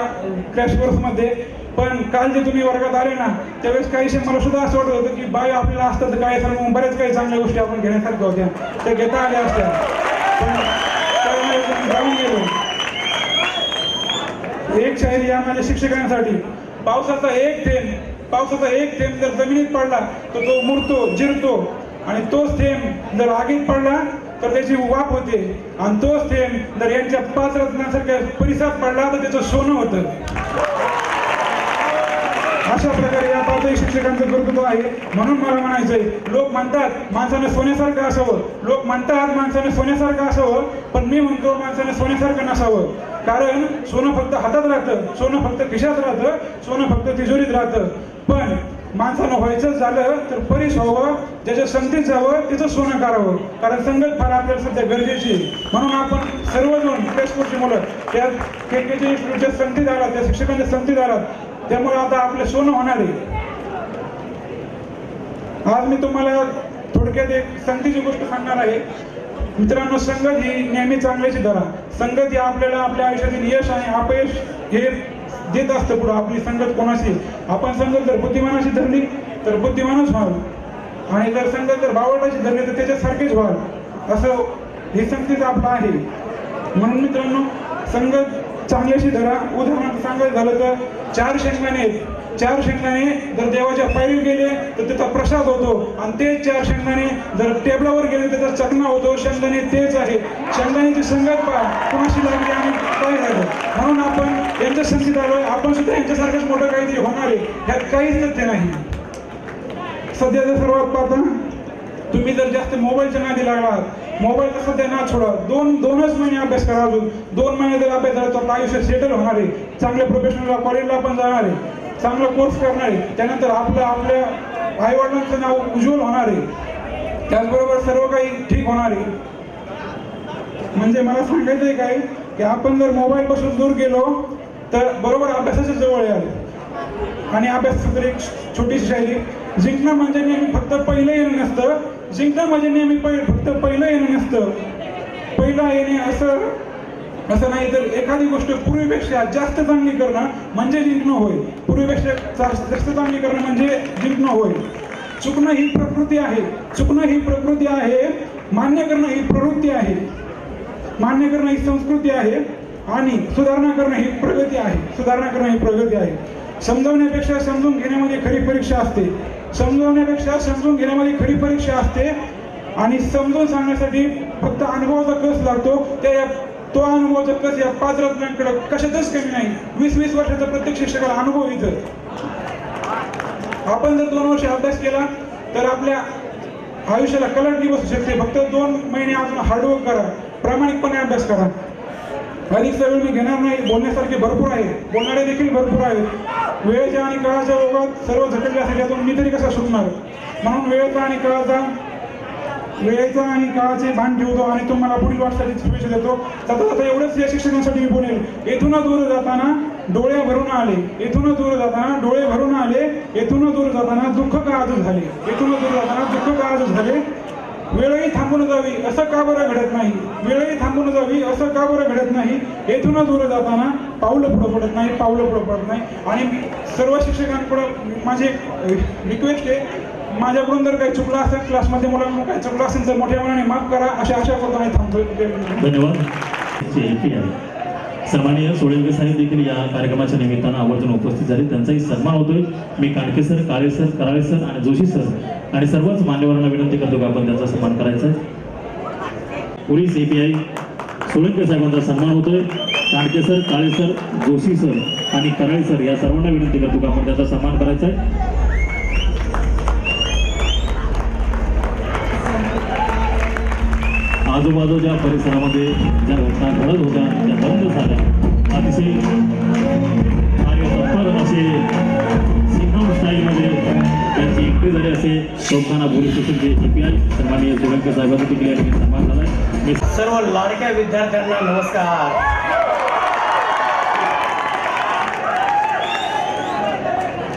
क्रॅश कोर्समध्ये. पण काल जे तुम्ही वर्गात आले ना त्यावेळेस काही मला सुद्धा असं वाटत होतं की बाय आपल्याला असतं तर काय सर मग बऱ्याच काही चांगल्या गोष्टी आपण घेण्यासारख्या होत्या त्या घेता आल्या असत्या, पण जाऊन गेलो. एक शायरी या माझ्या शिक्षकांसाठी. पावसाचा एक थेंब जर जमिनीत पडला तर तो मुरतो जिरतो, आणि तोच थेंब जर आगीत पडला तर त्याची वाफ होते, आणि तोच थेंब जर यांच्या 5 रत्नांसारख्या परिसरात पडला तर त्याचं सोनं होतं. अशा प्रकारे या 5 शिक्षकांचं कर्तृत्व आहे. म्हणून मला म्हणायचंय, लोक म्हणतात माणसाने सोन्यासारखं असावं, लोक म्हणतात माणसाने सोन्यासारखं असावं, पण मी म्हणतो माणसाने सोन्यासारखं नसावं. कारण सोनं फक्त हातात राहतं, सोनं फक्त खिशात राहतं, सोनं फक्त तिजोरीत राहतं. पण माणसानं व्हायचं झालं तर परीस व्हावं, ज्याच्या संगतीत जावं त्याचं सोनं करावं. कारण संगत फार आपल्याला सध्या गरजेची आहे. म्हणून आपण सर्वजण टेस्टवरची मुलं त्या केकेच्या इन्स्टिट्यूटच्या संगतीत आलात, त्या शिक्षकांच्या संगतीत आलात, त्यामुळे आता आपलं सोनं होणार आहे. आज मी तुम्हाला थोडक्यात एक संगतीची गोष्ट सांगणार आहे. मित्रांनो, संगत ही नेहमी चांगल्याची धरा. संगत ही आपल्याला आपल्या आयुष्यातील यश आणि अपयश हे देत असतं. पुढं आपली संगत कोणाशी, आपण संगत जर बुद्धिमानाशी धरली तर बुद्धिमानच व्हाल, आणि जर संगत जर बावटाची धरली तर त्याच्यासारखेच व्हाल. असं हे संगतीच आपलं आहे. म्हणून मित्रांनो, संगत चांगल्याशी धरा. उदाहरणार्थ सांगायचं झालं तर 4 शेंगदाणे जर देवाच्या पायरीवर गेले तर त्याचा प्रसाद होतो, आणि तेच 4 शेंगदाणे जर टेबलावर गेले त्याचा चकना होतो. शेंगदाणे तेच आहे. शेंगदाण्याची संगत पहा कुणाशी लागली आणि काय झालं. म्हणून आपण यांच्या संगतीत आलोय. आपण सुद्धा यांच्यासारखंच मोठं काहीतरी होणार आहे, ह्यात काहीच तथ्य नाही. सध्याचा सर्वात पाहता तुम्ही जर जास्त मोबाईलच्या नादी लागलात, मोबाईलचा सध्या ना सोडा. 2-2च महिने अभ्यास करा. अजून 2 महिने जर अभ्यास झाला तर आपलं आयुष्य सेटल होणार आहे. चांगल्या प्रोफेशनल कॉलेजला आपण जाणार आहे, चांगला कोर्स करणार आहे. त्यानंतर आपल्या आईवडिलांचं नाव उज्ज्वल होणार आहे. त्याचबरोबर सर्व काही ठीक होणार आहे. म्हणजे मला सांगायचं आहे काय की आपण जर मोबाईलपासून दूर गेलो तर बरोबर अभ्यासाच्या जवळ याल. आणि अभ्यासाची एक छोटीशी शायरी. जिंकणं म्हणजे नेहमी फक्त पहिलं येणं नसतं. जिंकणं म्हणजे नेहमी फक्त पहिलं येणं नसतं. पहिलं येणे असं नाही, तर एखादी गोष्ट पूर्वीपेक्षा जास्त चांगली करणं म्हणजे जिंकणं होय. पूर्वीपेक्षा जास्त चांगली करणं म्हणजे जिंकणं होय. चुकणं ही प्रकृती आहे. मान्य करणं ही प्रवृत्ती आहे. मान्य करणं ही संस्कृती आहे. आणि सुधारणा करणं ही प्रगती आहे. समजवण्यापेक्षा समजून घेण्यामध्ये खरी परीक्षा असते. आणि समजून सांगण्यासाठी फक्त अनुभवाचा कस लागतो. तो अनुभवाचा कस या 5 रत्नांकडे कशातच कमी नाही. 20-20 वर्षाचा प्रत्येक शिक्षकाला अनुभव इथं. आपण जर 2 वर्ष अभ्यास केला तर आपल्या आयुष्याला कलाटणी बसू शकते. फक्त 2 महिने अजून हार्डवर्क करा, प्रामाणिकपणे अभ्यास करा. अधिकचा वेळ मी घेणार नाही. बोलण्यासारखे भरपूर आहे, बोलणारे देखील भरपूर आहेत. वेळेच्या आणि काळाच्या ओघात सर्व झटकले असेल, यातून मी तरी कसा सुटणार. म्हणून वेळेचा आणि काळाचे भान ठेवतो आणि तुम्हाला पुढील वाटचालीची शुभेच्छा देतो. आता एवढंच या शिक्षकांसाठी मी बोलेल. येथून दूर जाताना डोळे भरून आले, येथून दूर जाताना दुःख का आजच झाले. वेळही थांबून जावी असं का बरं घडत नाही. येथून दूर जाताना पावलं पुढं पडत नाही. आणि सर्व शिक्षकांकडं माझी रिक्वेस्ट आहे, माझ्याकडून जर काही चुकलं असेल, क्लासमध्ये मुलांना काही चुकलं असेल तर मोठ्या मनाने माफ करा. अशा करतो आणि थांबतो. धन्यवाद. सन्माननीय सोळंके साहेब देखील या कार्यक्रमाच्या निमित्तानं आवर्जून उपस्थित झाले. त्यांचाही सन्मान होतोय. मी कानके sir, Kale sir, Karale sir आणि जोशी सर आणि सर्वच मान्यवरांना विनंती करतो की आपण त्यांचा सन्मान करायचा आहे. पोलीस API सोळंके साहेबांचा सन्मान होतोय. कांडके sir, Kale sir, Joshi sir आणि कराळे सर या सर्वांना विनंती करतो का आपण त्याचा सन्मान करायचा आहे. आजूबाजूच्या परिसरामध्ये ज्या घटना घडत होत्या त्या बंद झाल्या. अतिशय कार्यतत्पर असे सिंगम स्टाईलमध्ये त्यांची एंट्री झाली. असे तोफखाना पोलीस स्टेशनचे API सन्माननीय सोळंके साहेबांचा देखील या ठिकाणी सन्मान झाला. मी सर्व लाडक्या विद्यार्थ्यांना नमस्कार.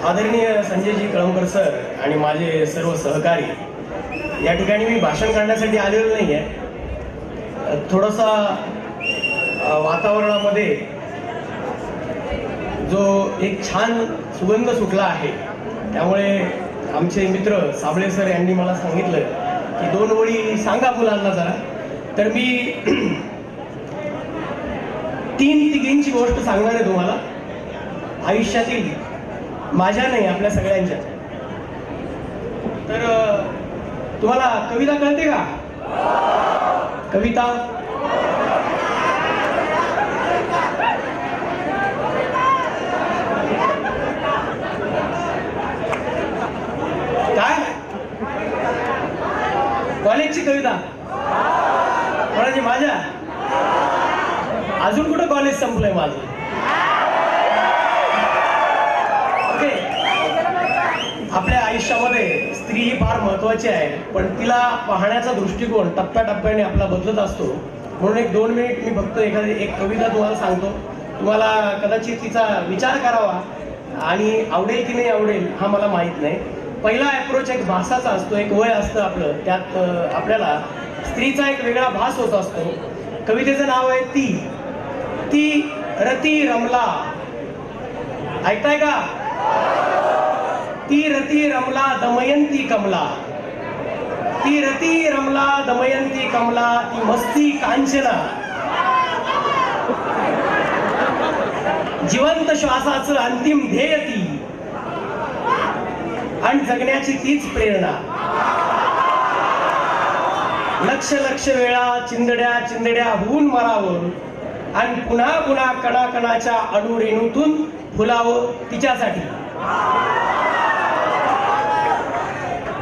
आदरणीय संजयजी कळमकर सर आणि माझे सर्व सहकारी, या ठिकाणी मी भाषण करण्यासाठी आलेलो नाही आहे. थोडासा वातावरणामध्ये जो एक छान सुगंध सुटला आहे, त्यामुळे आमचे मित्र साबळे सर यांनी मला सांगितलं की 2 ओळी सांगा मुलांना जरा. तर मी 3 तिघींची गोष्ट सांगणार आहे तुम्हाला, आयुष्यातील, माझ्या नाही आपल्या सगळ्यांच्या. तर तुम्हाला कविता कळते का? कविता काय? कॉलेजची कविता कोणाची? माझ्या? अजून कुठं कॉलेज संपलंय माझं? ओके. आपल्या आयुष्यामध्ये स्त्री ही फार महत्वाची आहे, पण तिला पाहण्याचा दृष्टिकोन टप्प्याटप्प्याने आपला बदलत असतो. म्हणून 1-2 मिनिट मी फक्त एक कविता तुम्हाला सांगतो. तुम्हाला कदाचित तिचा विचार करावा आणि आवडेल की नाही आवडेल हा मला माहीत नाही. पहिला अप्रोच एक भासाचा असतो, एक वय असतं आपलं, त्यात आपल्याला स्त्रीचा एक वेगळा भास होत असतो. कवितेचं नाव आहे ती रती रमला. ऐकताय का? ती रती रमला दमयंती कमला. ती रती रमला दमयंती कमला, ती मस्ती कांचना, जिवंत श्वासाचं अंतिम ध्येय ती, आणि जगण्याची तीच प्रेरणा. लक्ष लक्ष वेळा चिंदड्या चिंदड्या होऊन मरावं, आणि पुन्हा पुन्हा कणाकणाच्या अणुरेणूतून फुलावं तिच्यासाठी.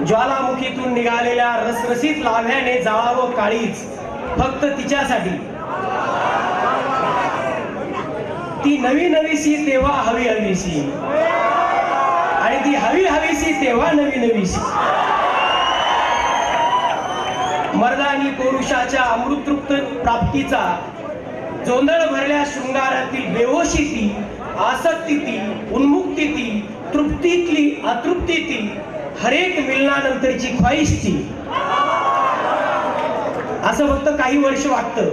ज्वालामुखीतून निघालेल्या रसरशीत लाव्याने जाळावं काळीच फक्त तिच्यासाठी. ती नवी नवीशी तेव्हा हवी हवीशी, आणि ती हवी हवीशी तेव्हा नवी नवीशी. मर्दानी पुरुषाच्या अमृततृप्त प्राप्तीचा जोंधळ भरल्या शृंगारातील बेहोशी ती, आसक्ती ती, उन्मुक्ती ती, तृप्तीतली अतृप्ती ती, हरेक मिलनानंतरची ख्वाहिश ती. असं फक्त काही वर्ष वाटतं,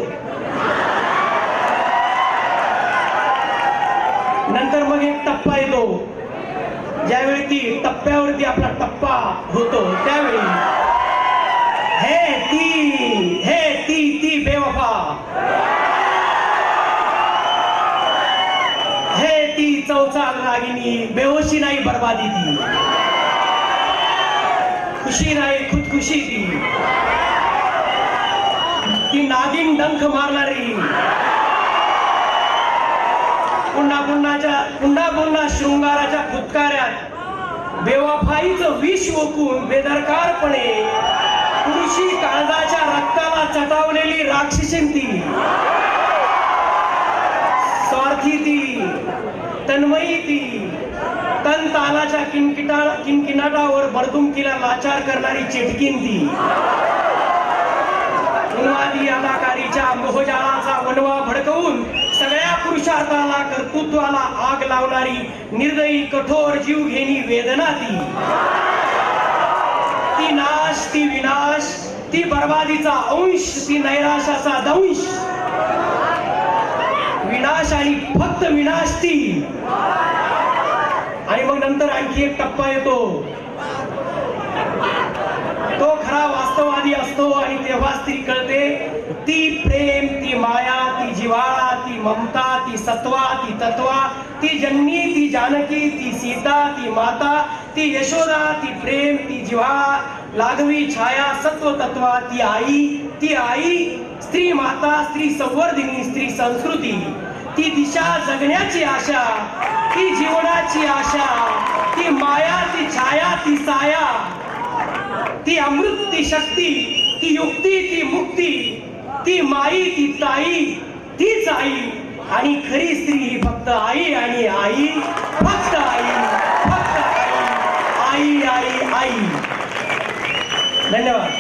नंतर मग एक टप्पा येतो. ज्यावेळी ती टप्प्यावरती आपला टप्पा होतो, त्यावेळी हे ती बेवफा, हे ती चौचाल रागिनी, बेहोशी नाही बर्बादी ती, खुशी नाही खुदकुशी ती नागिन डंख मारणारी, पुन्हा पुन्हा शृंगाराच्या फुतकाऱ्यात बेवफाईचं विष ओकून बेदरकारपणे पुरुषी काळजाच्या रक्ताला चटावलेली राक्षसीन ती, स्वार्थी ती, तन्मयी ती, तन तालाच्या किनकिनाटावर बडदुमकीला लाचार करणारी चेटकीन ती, उन्मादी अदाकारीच्या मोहजाळाचा वनवा भडकवून सगळ्या पुरुषार्थाला कर्तृत्वाला आग लावणारी निर्दयी कठोर जीव घेणी वेदना ती नाश, ती विनाश, ती बर्बादीचा अंश, ती नैराशाचा दंश. विनाश आणि फक्त विनाश ती. आणि मग नंतर आणखी एक टप्पा येतो, तो खरा वास्तववादी असतो, आणि तेव्हा स्त्री कळते ती प्रेम, ती माया, ती जिव्हाळा, ती ममता, ती सत्वा, ती तत्वा, ती जन्मी, ती जानकी, ती सीता, ती माता, ती यशोदा, ती प्रेम, ती जिव्हाळा, लाघवी छाया, सत्व तत्वा, ती आई, स्त्री माता, स्त्री संवर्धिनी, स्त्री संस्कृती, ती दिशा जगण्याची आशा, ती जीवनाची आशा, ती माया, ती छाया, ती साया, ती अमृत, ती शक्ती, ती युक्ती, ती मुक्ती, ती माई, ती ताई, तीच आई. आणि खरी स्त्री ही फक्त आई आणि आई, फक्त आई, फक्त आई, आई, आई, आई. धन्यवाद.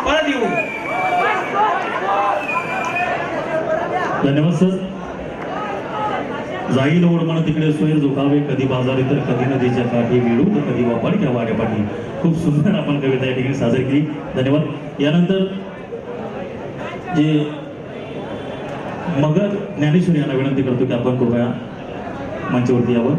परत येऊ. धन्यवाद सर. जाईल ओढ म्हणून तिकडे सोयर झोकावे, कधी बाजारी तर कधी नदीच्या काठी विडू तर कधी वापाडक्या वाड्यापाठी. खूप सुंदर आपण कविता या ठिकाणी सादर केली. धन्यवाद. यानंतर जे मगर ज्ञानेश्वर यांना विनंती करतो की आपण कृपया मंचावरती यावं.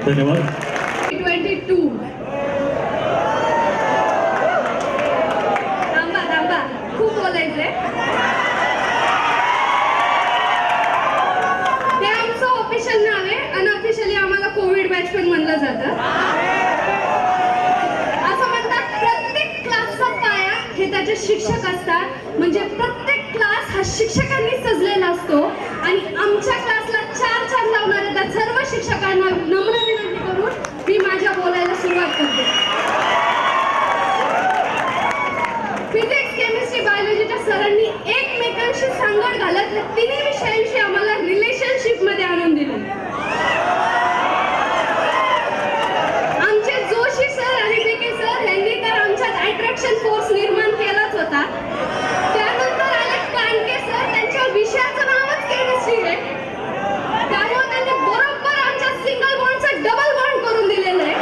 धन्यवाद. 22 थांबा खूप बोलायचंय. ते आमचं ऑफिशियल नाव आहे, अनऑफिशियली आम्हाला कोविड बॅच पण म्हणलं जातं. असं म्हणतात प्रत्येक क्लासचा पाया हे त्याचे शिक्षक असतात. म्हणजे प्रत्येक क्लास हा शिक्षकांनी सजलेला असतो आणि आमच्या क्लासला 4 चांद लावणाऱ्या त्या सर्व शिक्षकांना नम्र विनंती करून मी माझ्या बोलायला सुरुवात करते. फिजिक्स, केमिस्ट्री, बायोलॉजीच्या सरांनी एकमेकांशी सांगड घालत या तिन्ही विषयांशी आम्हाला रिलेशनशिप मध्ये आणून दिले. आमचे जोशी सर आणि बीके सर यांनी तर आमच्यात अट्रॅक्शन फोर्स निर्माण केलाच होता. त्यानंतर आले कानके सर, त्यांच्या विषयाचं नावच केमिस्ट्री आहे. त्यामुळे त्यांनी बरोबर आमच्या सिंगल बॉन्डचं डबल बॉन्ड करून दिलेलं आहे.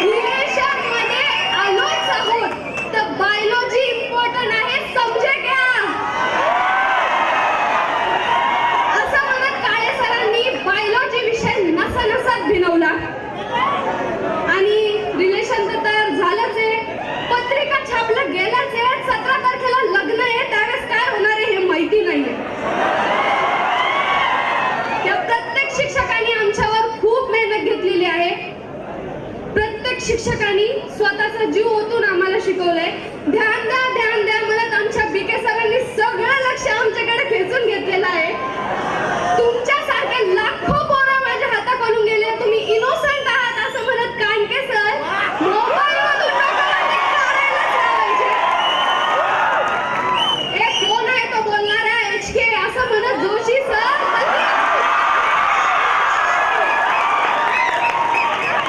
रिलेशन मध्ये आलोच आहोत तर बायोलॉजी इम्पॉर्टंट आहे, समजे क्या. असं म्हणत काळे सरांनी बायोलॉजी विषय नसा भिनवला आणि रिलेशन तर तयार झालंच आहे, पत्रिका छापलं गेलंच आहे, 17 तारखेला लग्न आहे, त्यावेळेस काय होणार आहे हे माहिती नाहीये. त्या प्रत्येक शिक्षकांनी आमच्यावर खूप मेहनत घेतलेली आहे. प्रत्येक शिक्षकांनी स्वतःचा जीव ओतून आम्हाला शिकवलंय. ध्यान द्या म्हणत आमच्या बीके सरांनी सगळं लक्ष आमच्याकडे खेचून घेतलेलं आहे. तुमच्यासारखे लाखो पोरं माझ्या हाताखालून गेले, तुम्ही इनोसंट आहात असं म्हणत कानके सर मोबाईल मधून काढायलाच लावायचे. एक कोण आहे तो बोलणारा HK असं म्हणत जोशी सर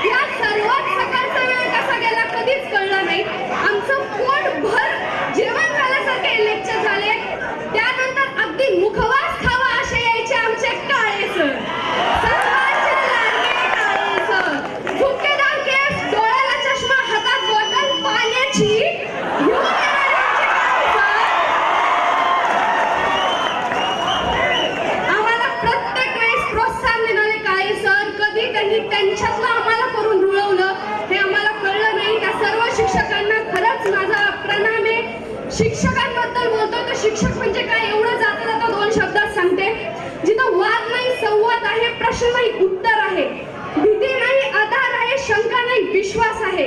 या सर्वात सकाळचा वेळ कसा गेला कधीच कळलं नाही. आमचं पोटभर जेवण झाल्यासारखे लेक्चर झाले. त्यानंतर अगदी मुखवास खावा असे यायचे आमचे काळे सर. सर्वांचे लाडके काळे सर. झुपकेदार केस, डोळ्याला चष्मा, हातात बॉटल पाण्याची घेऊन येणारे आमचे काळे सर. आम्हाला प्रत्येक वेळेस प्रोत्साहन देणारे काळे सर. कधी त्यांनी त्यांच्यातलं आम्हाला करून रुळवलं हे आम्हाला कळलं नाही. त्या सर्व शिक्षकांना खरंच माझा प्रणाम आहे. शिक्षकांबद्दल बोलतो तर शिक्षक म्हणजे काय एवढं जाता 2 शब्दात सांगते. जिथं वाद नाही संवाद आहे, प्रश्न नाही उत्तर आहे, भीती नाही आधार आहे, शंका नाही विश्वास आहे,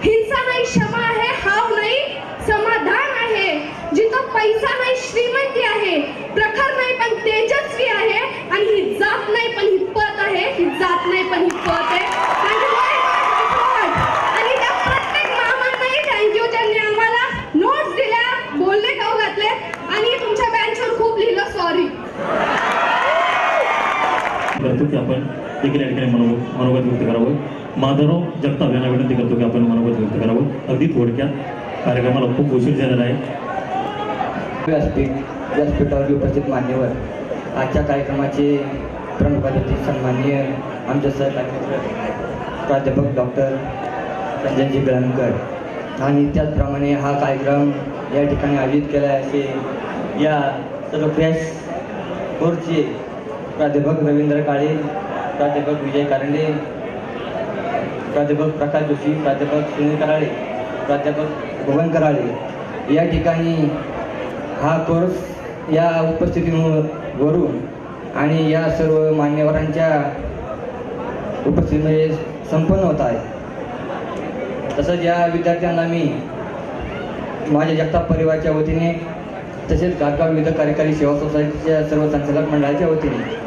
हिंसा नाही क्षमा आहे, हाव नाही समाधान आहे, जिथं पैसा नाही श्रीमंती आहे, प्रखर नाही पण तेजस्वी आहे आणि ही जात नाही पण ही पत आहे, ही जात नाही पण ही पत आहे. आणि त्या प्रत्येक मामांनाही थँक्यू ज्यांनी आम्हाला नोट्स दिल्या, बोलणे खाऊ घातले आणि तुमच्या बेंचवर खूप लिहिलं सॉरी. करतो की आपण देखील या ठिकाणी मनोगत व्यक्त करावं. माधवराव जगताप यांना विनंती करतो की आपण मनोगत व्यक्त करावं. अगदी थोडक्यात कार्यक्रमाला खूप उशीर झालेला आहे. व्यासपीठावर उपस्थित मान्यवर, आजच्या कार्यक्रमाचे प्रमुख अतिथी सन्माननीय आमचे सहकार्य प्राध्यापक डॉक्टर संजयजी बेळणकर आणि त्याचप्रमाणे हा कार्यक्रम या ठिकाणी आयोजित केला आहे असे या सर्व क्रॅश कोर्सचे प्राध्यापक रवींद्र काळे, प्राध्यापक विजय कारंडे, प्राध्यापक प्रकाश जोशी, प्राध्यापक सुनील कराळे, प्राध्यापक भुवन कराळे या ठिकाणी हा कोर्स या उपस्थितीवरून आणि या सर्व मान्यवरांच्या उपस्थितीमध्ये संपन्न होत आहे. तसंच या विद्यार्थ्यांना मी माझ्या जगताप परिवाराच्या वतीने तसेच गारगाव विविध कार्यकारी सेवा सोसायटीच्या सर्व संचालक मंडळाच्या वतीने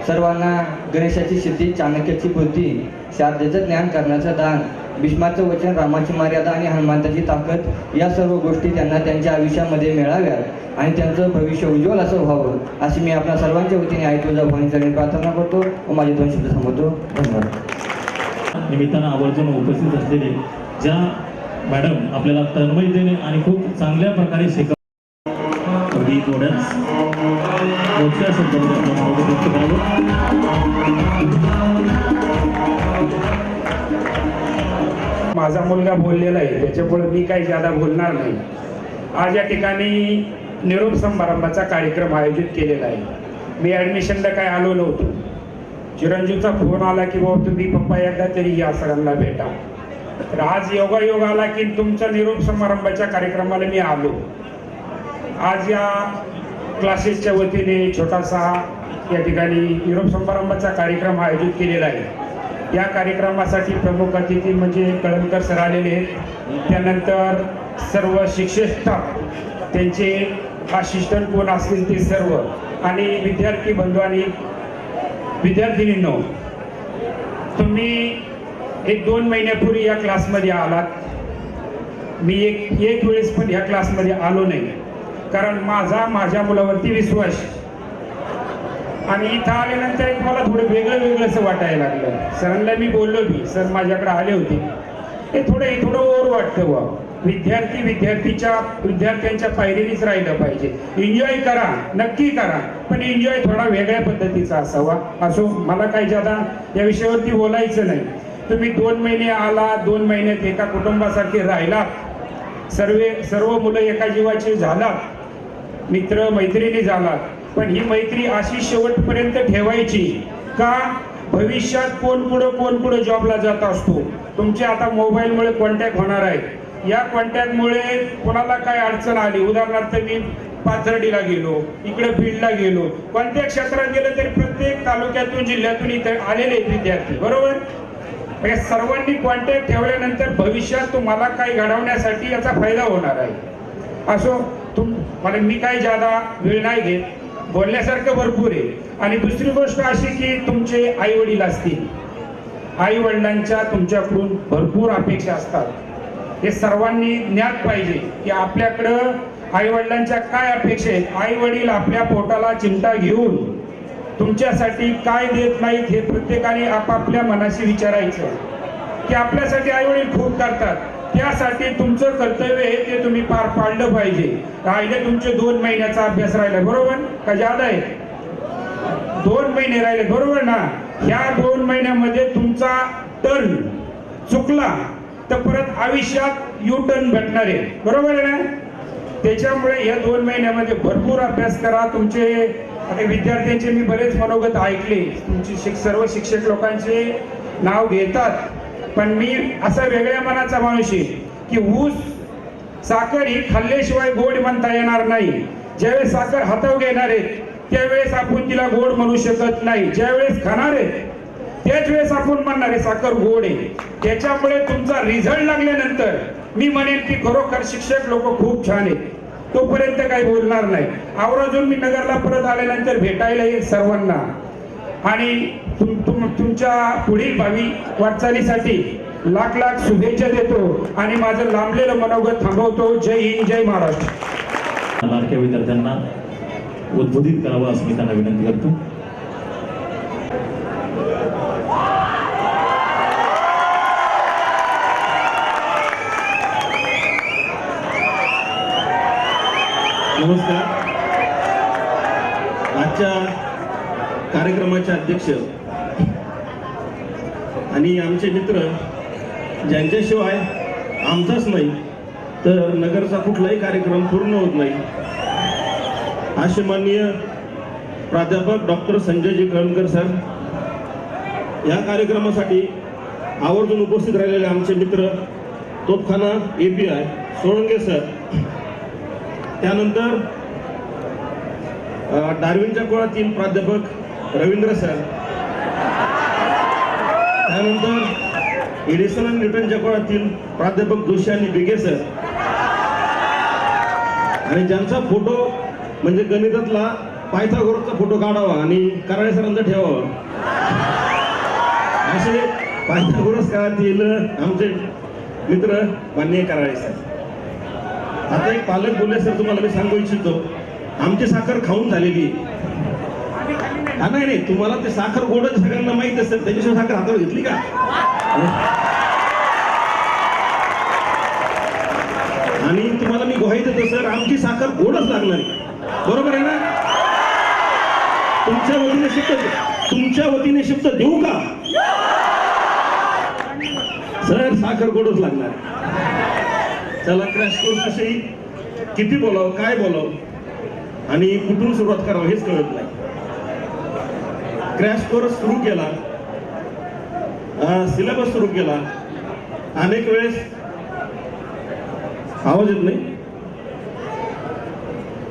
सर्वांना गणेशाची सिद्धी, चाणक्याची बुद्धी, शारदेचं ज्ञान, करण्याचं दान, भीष्माचं वचन, रामाची मर्यादा आणि हनुमंताची ताकद या सर्व गोष्टी त्यांना त्यांच्या आयुष्यामध्ये मिळाव्यात आणि त्यांचं भविष्य उज्ज्वल असं व्हावं अशी मी आपल्या सर्वांच्या वतीने आई तुळजाभवानीचरणी प्रार्थना करतो व माझे 2 शब्द थांबवतो. धन्यवाद. निमित्तानं आवर्जून उपस्थित असलेले ज्या मॅडम आपल्याला तन्मयतेने आणि खूप चांगल्या प्रकारे शिकव अगदी थोड्याच मोठ्या शब्दामध्ये आपण व्यक्त करावं. माझा मुलगा बोललेला आहे त्याच्यामुळे मी काही ज्यादा बोलणार नाही. आज या ठिकाणी निरोप समारंभाचा कार्यक्रम आयोजित केलेला आहे. मी ॲडमिशनला काय आलो नव्हतो. चिरंजीवचा फोन आला की बाबा तुम्ही पप्पा एकदा तरी या सरांना भेटा. तर आज योगायोग आला की तुमच्या निरोप समारंभाच्या कार्यक्रमाला मी आलो. आज या क्लासेसच्या वतीने छोटासा या ठिकाणी निरोप समारंभाचा कार्यक्रम आयोजित केलेला आहे. या कार्यक्रमासाठी प्रमुख अतिथी म्हणजे कळमकर सर आलेले आहेत. त्यानंतर सर्व शिक्षक स्टाफ, त्यांचे असिस्टंट कोण असतील ते सर्व, आणि विद्यार्थी बंधू आणि विद्यार्थिनींनो, तुम्ही 1-2 महिन्यापूर्वी या क्लासमध्ये आलात. मी एक वेळेस पण या क्लासमध्ये आलो नाही, कारण माझ्या मुलावरती विश्वास. आणि इथं आल्यानंतर एक मला थोडं वेगळंसं वाटायला लागलं. सरांना मी बोललो की सर माझ्याकडे आले होते, हे थोडं ओर वाटतं वा. विद्यार्थ्यांच्या पायरीनेच राहिलं पाहिजे. एन्जॉय करा, नक्की करा, पण एन्जॉय थोडा वेगळ्या पद्धतीचा असावा. असो, मला काही जादा या विषयावरती बोलायचं नाही. तुम्ही 2 महिने आला, 2 महिन्यात एका कुटुंबासारखे राहिला. सर्व मुलं एका जीवाची झालात, मित्र मैत्रिणी झालात. पण ही मैत्री अशी शेवटपर्यंत ठेवायची का भविष्यात कोण पुढं जॉबला जात असतो. तुमचे आता मोबाईलमुळे कॉन्टॅक्ट होणार आहे. या कॉन्टॅक्टमुळे कोणाला काय अडचण आली, उदाहरणार्थ मी पाथर्डीला गेलो, इकडे बीडला गेलो, कोणत्या क्षेत्रात गेलं तरी प्रत्येक तालुक्यातून जिल्ह्यातून इथे आलेले आहेत विद्यार्थी, बरोबर. म्हणजे सर्वांनी कॉन्टॅक्ट ठेवल्यानंतर भविष्यात तुम्हाला काही घडवण्यासाठी याचा फायदा होणार आहे. असो, मला मी काही जादा वेळ नाही घेत, बोलण्यासारखं भरपूर आहे. आणि दुसरी गोष्ट अशी की तुमचे आई वडील असतील, आई वडिलांच्या तुमच्याकडून भरपूर अपेक्षा असतात. हे सर्वांनी ज्ञात पाहिजे की आपल्याकडं आई वडिलांच्या काय अपेक्षा आहेत. आई वडील आपल्या पोटाला चिमटा घेऊन तुमच्यासाठी काय देत नाहीत हे प्रत्येकाने आपापल्या मनाशी विचारायचं. की आपल्यासाठी आई वडील खूप करतात, त्यासाठी तुमचं कर्तव्य आहे ते तुम्ही पार पाडलं पाहिजे. राहिले तुमचे 2 महिन्याचा अभ्यास राहिला, बरोबर का जादा आहे? 2 महिने राहिले, बरोबर ना. ह्या 2 महिन्यामध्ये तुमचा टर्न चुकला तर परत आयुष्यात यू टर्न भेटणार आहे, बरोबर आहे ना. त्याच्यामुळे या 2 महिन्यामध्ये भरपूर अभ्यास करा. तुमचे आता विद्यार्थ्यांचे मी बरेच मनोगत ऐकले, तुमचे सर्व शिक्षक लोकांचे नाव घेतात. पण मी असा वेगळ्या मनाचा माणूस आहे की ऊस साखर ही खाल्ल्याशिवाय गोड म्हणता येणार नाही. ज्यावेळेस साखर हातावर घेणार आहेत त्यावेळेस आपण तिला गोड म्हणू शकत नाही. ज्यावेळेस खाणार आहेत त्याच वेळेस आपण म्हणणार आहे साखर गोड आहे. त्याच्यामुळे तुमचा रिझल्ट लागल्यानंतर मी म्हणेन की खरोखर शिक्षक लोक खूप छान आहेत. तोपर्यंत काही बोलणार नाही. आवर्जून मी नगरला परत आल्यानंतर भेटायला येईल सर्वांना. आणि तुमच्या पुढील भावी वाटचालीसाठी लाख शुभेच्छा देतो आणि माझं लांबलेलं मनोगत थांबवतो. जय हिंद, जय महाराष्ट्र. लाडक्या विद्यार्थ्यांना उद्बोधित करावं असं मी त्यांना विनंती करतो. नमस्कार. आजच्या कार्यक्रमाचे अध्यक्ष आणि आमचे मित्र, ज्यांच्याशिवाय आमचाच नाही तर नगरचा कुठलाही कार्यक्रम पूर्ण होत नाही, असे माननीय प्राध्यापक डॉक्टर संजयजी कळमकर सर, या कार्यक्रमासाठी आवर्जून उपस्थित राहिलेले आमचे मित्र तोफखाना API सोळंके सर, त्यानंतर डार्विनच्या कुळातील प्राध्यापक रवींद्र सर, त्यानंतर एडिसन आणि न्यूटनच्या कुळातील प्राध्यापक जोशी आणि बिगे सर, आणि ज्यांचा फोटो म्हणजे गणितातला पायथागोरसचा फोटो काढावा आणि कराळे सरांचा ठेवावा, असे पायथागोरस काळातील आमचे मित्र माननीय कराळे सर. आता एक पालक बोलले सर, तुम्हाला मी सांगू इच्छितो, आमची साखर खाऊन झालेली नाही, तुम्हाला ते साखर गोड सगळ्यांना माहित असेल, त्याच्याशिवाय साखर हातावर घेतली का? आणि तुम्हाला मी ग्वाही देतो सर, आमची साखर गोडच लागणार आहे, बरोबर आहे ना? तुमच्या वतीने शब्द देऊ का सर? साखर गोडच लागणार. चला, क्रॅश कोर्स विषयी किती बोलावं, काय बोलावं आणि कुठून सुरुवात करावं हेच कळत नाही. क्रॅश कोर्स सुरू केला, सिलेबस सुरू केला. अनेक वेळेस आवाज येत नाही.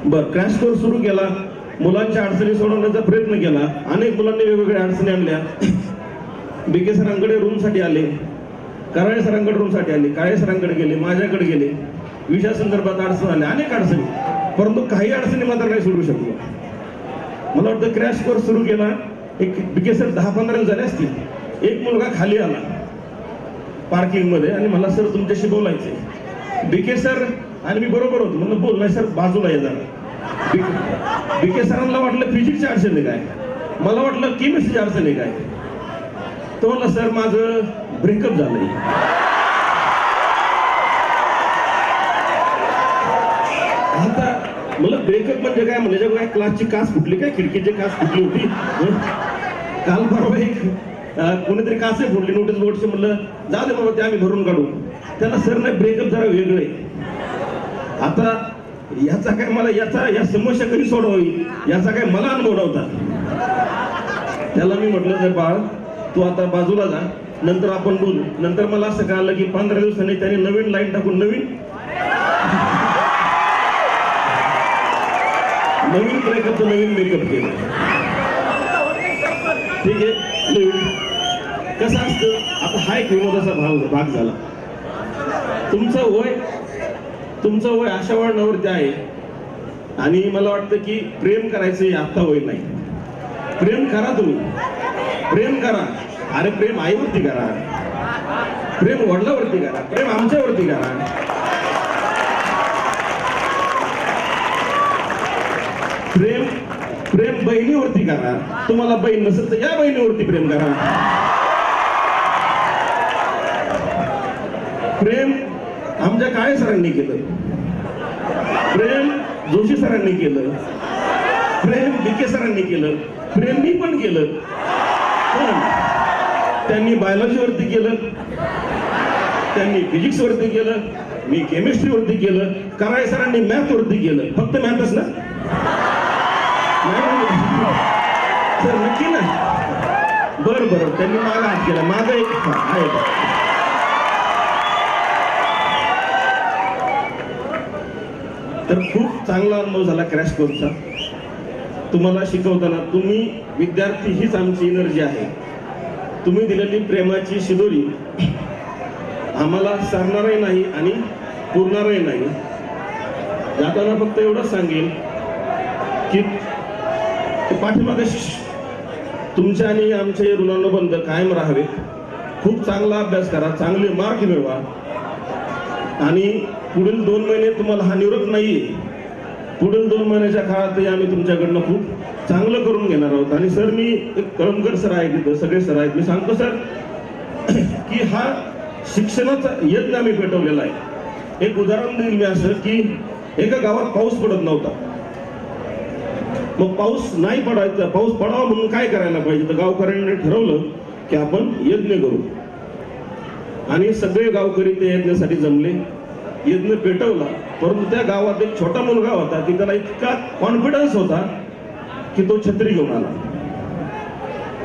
बर, क्रॅश कोर्स सुरू केला, मुलांच्या अडचणी सोडवण्याचा प्रयत्न केला. अनेक मुलांनी वेगवेगळ्या अडचणी आणल्या. बीके सरांकडे रूमसाठी आले, कराळे सरांकडे रूमसाठी आले, काळे सरांकडे गेले, माझ्याकडे गेले, विषयासंदर्भात अडचण आल्या, अनेक अडचणी. परंतु काही अडचणी मात्र नाही सोडू शकलो. मला वाटतं क्रॅश कोर्स सुरू केला, एक बीके सर 10-15 झाले असतील. एक मुलगा खाली आला पार्किंग मध्ये आणि मला सर तुमच्याशी बोलायचंय. बीके सर आणि मी बरोबर होतो, म्हणलं बोल. नाही सर बाजूला ये जरा. बीके सरांना वाटलं फिजिक्सची अडचण आहे काय, मला वाटलं केमिस्ट्रीची अडचण आहे काय. तो म्हणला सर माझं ब्रेकअप झालंय. आता मला ब्रेकअप म्हणजे काय, म्हणजे काय क्लासची काच फुटली काय, खिडकीची काच फुटली होती. काल परवा एक कोणीतरी कासे फोडली नोटीस बोर्डची. म्हणलं जा दे बाबा, ते आम्ही भरून काढू. त्याला सर नाही ब्रेकअप जरा वेगळं आहे. आता याचा काय मला या समस्या कधी सोडवावी याचा काय मला अनुभव नव्हता. त्याला मी म्हटलं तर बाळ तू आता बाजूला जा, नंतर आपण बोलू. नंतर मला असं कळलं की 15 दिवसांनी त्याने नवीन लाईन टाकून नवीन ब्रेकअपचं नवीन मेकअप केलं. ठीक आहे, नवीन कसं असतं आता हा एक विनोदाचा भाग झाला. तुमचं वय अशा वळणावरती आहे आणि मला वाटतं की प्रेम करायचं आता वय नाही. प्रेम करा, तुम्ही प्रेम करा. अरे प्रेम आईवरती करा, प्रेम वडिलावरती करा, प्रेम आमच्यावरती करा. प्रेम बहिणीवरती करा. तुम्हाला बहीण नसेल तर या बहिणीवरती प्रेम करा. प्रेम आमच्या काळे सरांनी केलं, प्रेम जोशी सरांनी केलं, प्रेम बीके सरांनी केलं, प्रेम मी पण केलं. त्यांनी बायोलॉजीवरती केलं, त्यांनी फिजिक्स वरती केलं, मी केमिस्ट्री वरती केलं, कराळे सरांनी मॅथ वरती केलं. फक्त मॅथच ना सर, नक्की ना. बरं त्यांनी मागा हात केला. माझा एक आहे तर खूप चांगला अनुभव झाला क्रॅश कोर्सचा. तुम्हाला शिकवताना तुम्ही विद्यार्थी हीच आमची एनर्जी आहे. तुम्ही दिलेली प्रेमाची शिदोरी आम्हाला सरणारही नाही आणि पुरणारही नाही. जाताना फक्त एवढंच सांगेल की पाठीमागे तुमच्या आणि आमचे ऋणानुबंध कायम राहावे. खूप चांगला अभ्यास करा, चांगले मार्क मिळवा आणि पुढील 2 महिने तुम्हाला हा निरोप नाहीये. पुढील 2 महिन्याच्या काळातही आम्ही तुमच्याकडनं खूप चांगलं करून घेणार आहोत. आणि सर मी एक कळमकर सर आहे, तिथं सगळे सर आहेत. मी सांगतो सर की हा शिक्षणाचा यज्ञ आम्ही पेटवलेला आहे. एक उदाहरण देईल मी असं की एका गावात पाऊस पडत नव्हता. मग पाऊस नाही पडायचा, पाऊस पडावा म्हणून काय करायला पाहिजे, तर गावकऱ्यांनी ठरवलं की आपण यज्ञ करू. आणि सगळे गावकरी त्या यज्ञासाठी जमले, यज्ञ पेटवला. परंतु त्या गावात एक छोटा मुलगा होता की त्याला इतका कॉन्फिडन्स होता की तो छत्री घेऊन आला.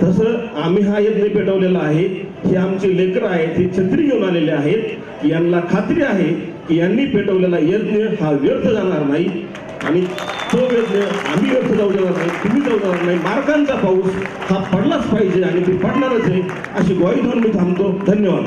तसं आम्ही हा यज्ञ पेटवलेला आहे. हे आमचे लेकरं आहेत, हे छत्री घेऊन आलेले आहेत. यांना खात्री आहे की यांनी पेटवलेला यज्ञ हा व्यर्थ जाणार नाही आणि तो यज्ञ आम्ही व्यर्थ जाऊ देणार नाही, तुम्ही जाऊ देणार नाही. मार्कांचा पाऊस हा पडलाच पाहिजे आणि ते पडणारच आहे अशी ग्वाही देऊन मी थांबतो. धन्यवाद.